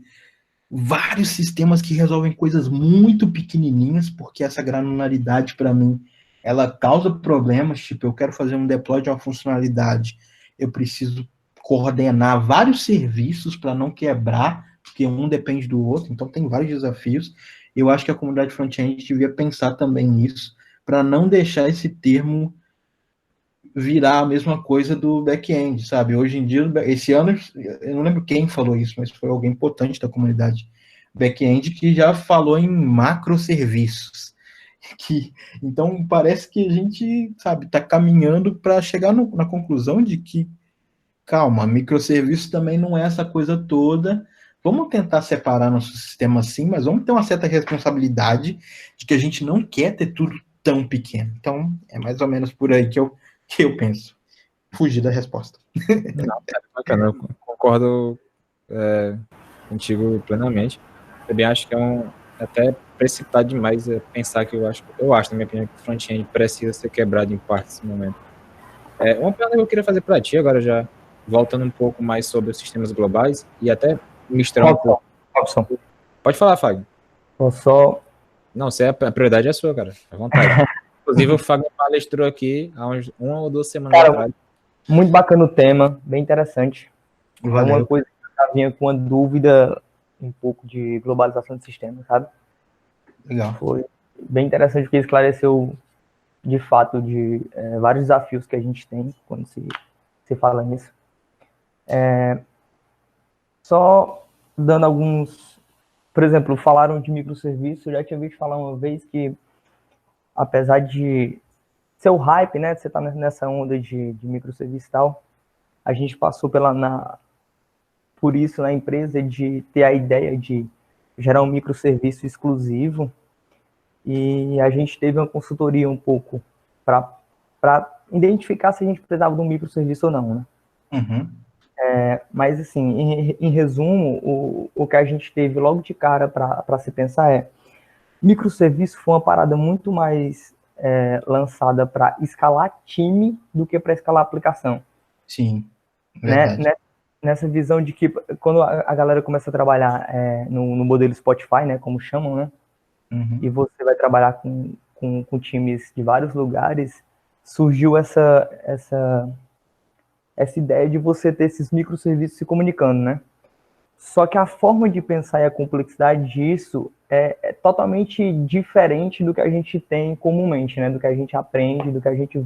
vários sistemas que resolvem coisas muito pequenininhas, porque essa granularidade, para mim, ela causa problemas. Tipo, eu quero fazer um deploy de uma funcionalidade, eu preciso coordenar vários serviços para não quebrar, porque um depende do outro, então tem vários desafios. Eu acho que a comunidade front-end devia pensar também nisso, para não deixar esse termo virar a mesma coisa do back-end, sabe? Hoje em dia, esse ano, eu não lembro quem falou isso, mas foi alguém importante da comunidade back-end que já falou em macroserviços. Então, parece que a gente, sabe, está caminhando para chegar na conclusão de que calma, microserviço também não é essa coisa toda. Vamos tentar separar nosso sistema assim, mas vamos ter uma certa responsabilidade de que a gente não quer ter tudo tão pequeno. Então, é mais ou menos por aí que eu penso. Fugir da resposta. Não, cara, bacana, eu concordo contigo plenamente. Também acho que até precipitado demais pensar que eu acho, na minha opinião, que o front-end precisa ser quebrado em partes nesse momento. Uma pergunta que eu queria fazer para ti agora, já voltando um pouco mais sobre os sistemas globais e até misturar um pouco. Robson, Pode falar, Fagner. só Não, a prioridade é sua, cara. À vontade. Inclusive, o Fagner palestrou aqui há uma ou 2 semanas atrás. muito bacana o tema, bem interessante. Valeu. É uma coisa que eu já vinha com uma dúvida um pouco de globalização de sistema, sabe? Legal. Foi bem interessante porque esclareceu de fato de vários desafios que a gente tem quando se fala nisso. Só dando alguns, por exemplo, falaram de microserviço, eu já tinha visto falar uma vez que, apesar de ser o hype, né, de você estar nessa onda de microserviço e tal, a gente passou por isso na empresa de ter a ideia de gerar um microserviço exclusivo, e a gente teve uma consultoria um pouco para identificar se a gente precisava de um microserviço ou não, né? Uhum. Mas, assim, em resumo, o que a gente teve logo de cara para se pensar microserviço foi uma parada muito mais lançada para escalar time do que para escalar aplicação. Sim, verdade. Né? Nessa visão de que quando a galera começa a trabalhar no modelo Spotify, né, como chamam, né, Uhum. e você vai trabalhar com times de vários lugares, surgiu essa ideia de você ter esses microserviços se comunicando, né? Só que a forma de pensar e a complexidade disso é totalmente diferente do que a gente tem comumente, né? Do que a gente aprende, do que a gente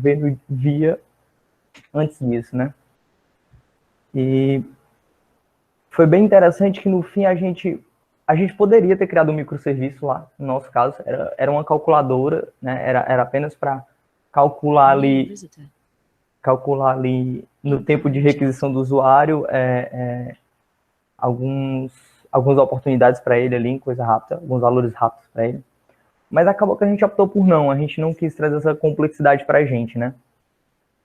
via antes disso, né? E foi bem interessante que no fim a gente poderia ter criado um microserviço lá, no nosso caso, era uma calculadora, né? Era apenas para calcular ali no tempo de requisição do usuário algumas oportunidades para ele ali, coisa rápida, alguns valores rápidos para ele. Mas acabou que a gente optou por não, a gente não quis trazer essa complexidade para a gente, né?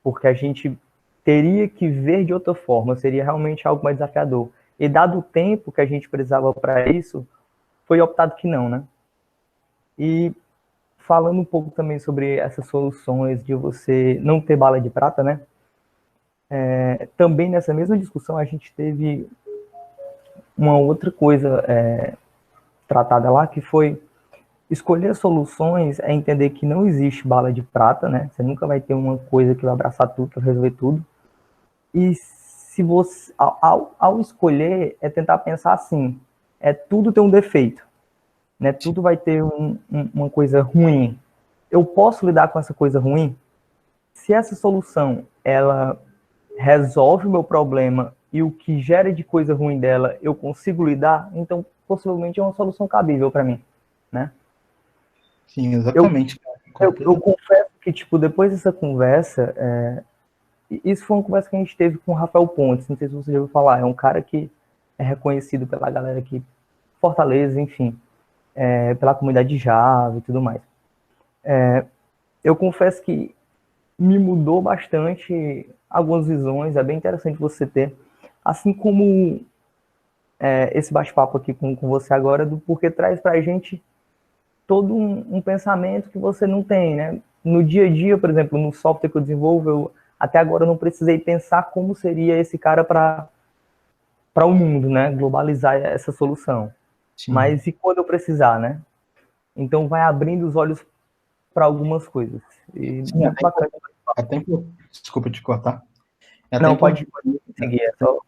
Porque a gente teria que ver de outra forma, seria realmente algo mais desafiador. E dado o tempo que a gente precisava para isso, foi optado que não, né? E falando um pouco também sobre essas soluções de você não ter bala de prata, né? Também nessa mesma discussão a gente teve uma outra coisa tratada lá, que foi escolher soluções é entender que não existe bala de prata, né? Você nunca vai ter uma coisa que vai abraçar tudo, que vai resolver tudo. E se você, ao escolher, é tentar pensar assim, tudo tem um defeito, né? Tudo vai ter uma coisa ruim. Eu posso lidar com essa coisa ruim? Se essa solução, ela resolve o meu problema e o que gera de coisa ruim dela eu consigo lidar, então possivelmente é uma solução cabível para mim, né? Sim, exatamente. Eu confesso que, tipo, depois dessa conversa, isso foi uma conversa que a gente teve com o Rafael Pontes, não sei se você já ouviu falar, é um cara que é reconhecido pela galera aqui, Fortaleza, enfim, pela comunidade de Java e tudo mais. Eu confesso que me mudou bastante algumas visões, é bem interessante você ter, assim como esse bate-papo aqui com você agora, porque traz pra gente todo um pensamento que você não tem, né? No dia a dia, por exemplo, no software que eu desenvolvo, eu até agora não precisei pensar como seria esse cara para o mundo, né? Globalizar essa solução. Sim. Mas e quando eu precisar, né? Então vai abrindo os olhos para algumas coisas. E sim, muito bacana. Desculpa te cortar. Não, pode seguir. É só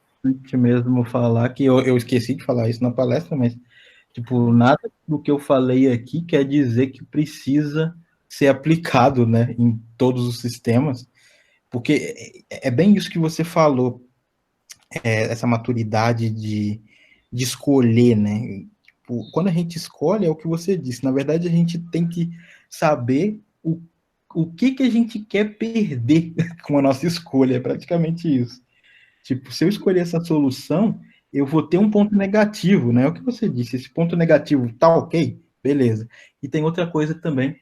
mesmo falar que eu esqueci de falar isso na palestra, mas tipo, nada do que eu falei aqui quer dizer que precisa ser aplicado, né, em todos os sistemas, porque é bem isso que você falou, essa maturidade de escolher, né? Tipo, quando a gente escolhe, é o que você disse, na verdade a gente tem que saber o que a gente quer perder com a nossa escolha, é praticamente isso. Tipo, se eu escolher essa solução, eu vou ter um ponto negativo, né? É o que você disse, esse ponto negativo tá ok, beleza. E tem outra coisa também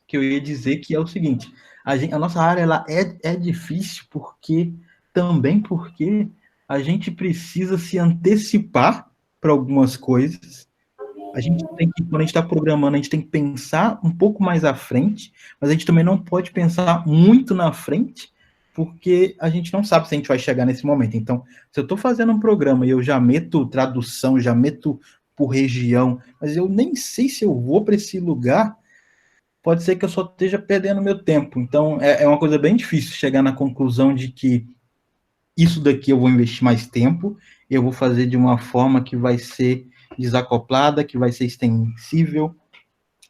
que eu ia dizer, que é o seguinte, a nossa área ela é difícil porque a gente precisa se antecipar para algumas coisas. A gente tem que, quando a gente está programando, a gente tem que pensar um pouco mais à frente, mas a gente também não pode pensar muito na frente, porque a gente não sabe se a gente vai chegar nesse momento. Então, se eu estou fazendo um programa e eu já meto tradução, já meto por região, mas eu nem sei se eu vou para esse lugar, pode ser que eu só esteja perdendo meu tempo. Então, é uma coisa bem difícil chegar na conclusão de que isso daqui eu vou investir mais tempo, eu vou fazer de uma forma que vai ser desacoplada, que vai ser extensível,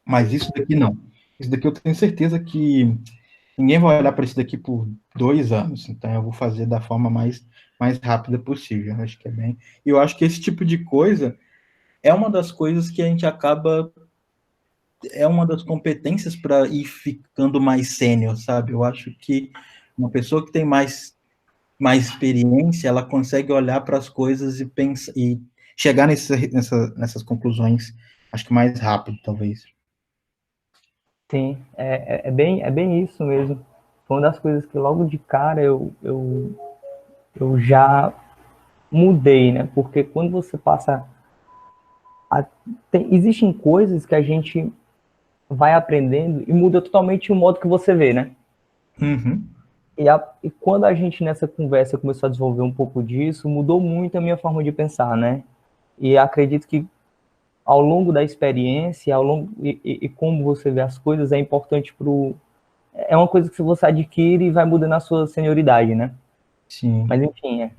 mas isso daqui não. Isso daqui eu tenho certeza que ninguém vai olhar para isso daqui por 2 anos, então eu vou fazer da forma mais rápida possível. Eu acho que é bem. E eu acho que esse tipo de coisa é uma das coisas que a gente acaba. É uma das competências para ir ficando mais sênior, sabe? Eu acho que uma pessoa que tem mais experiência, ela consegue olhar para as coisas e pensar, e chegar nessas conclusões, acho que mais rápido, talvez. Sim, é bem isso mesmo. Foi uma das coisas que logo de cara eu já mudei, né? Porque quando você passa existem coisas que a gente vai aprendendo e muda totalmente o modo que você vê, né? Uhum. E quando a gente nessa conversa começou a desenvolver um pouco disso, mudou muito a minha forma de pensar, né? E acredito que ao longo da experiência, e como você vê as coisas, é importante é uma coisa que você adquire e vai mudando a sua senioridade, né? Sim. Mas enfim,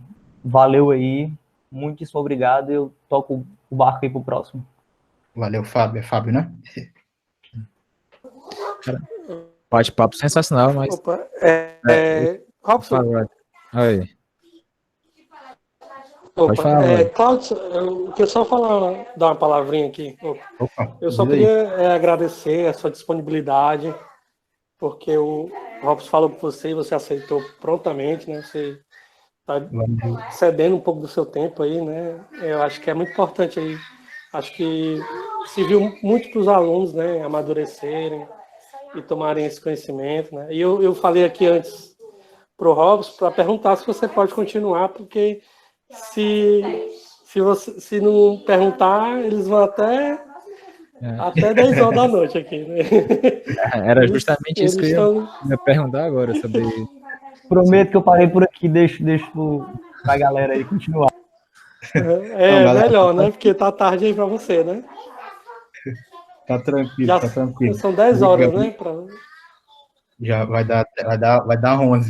valeu aí, muitíssimo obrigado, eu toco o barco aí pro próximo. Valeu, Fábio. É Fábio, né? Bate-papo sensacional, mas. Opa, Robson. Oi. Pode Opa, falar, Cláudio, eu queria só dar uma palavrinha aqui. Opa, eu só queria agradecer a sua disponibilidade, porque o Robson falou com você e você aceitou prontamente, né? Você está cedendo um pouco do seu tempo aí, né? Eu acho que é muito importante aí. Acho que serviu muito para os alunos, né? Amadurecerem e tomarem esse conhecimento, né? E eu falei aqui antes para o Robson para perguntar se você pode continuar, porque se não perguntar, eles vão até 10 horas da noite aqui, né? Era justamente isso que eu ia perguntar agora, sobre... Prometo que eu parei por aqui, deixo pra galera aí continuar. Melhor, né? Porque tá tarde aí para você, né? Tá tranquilo, tá tranquilo. São 10 horas, né? Já vai dar 11.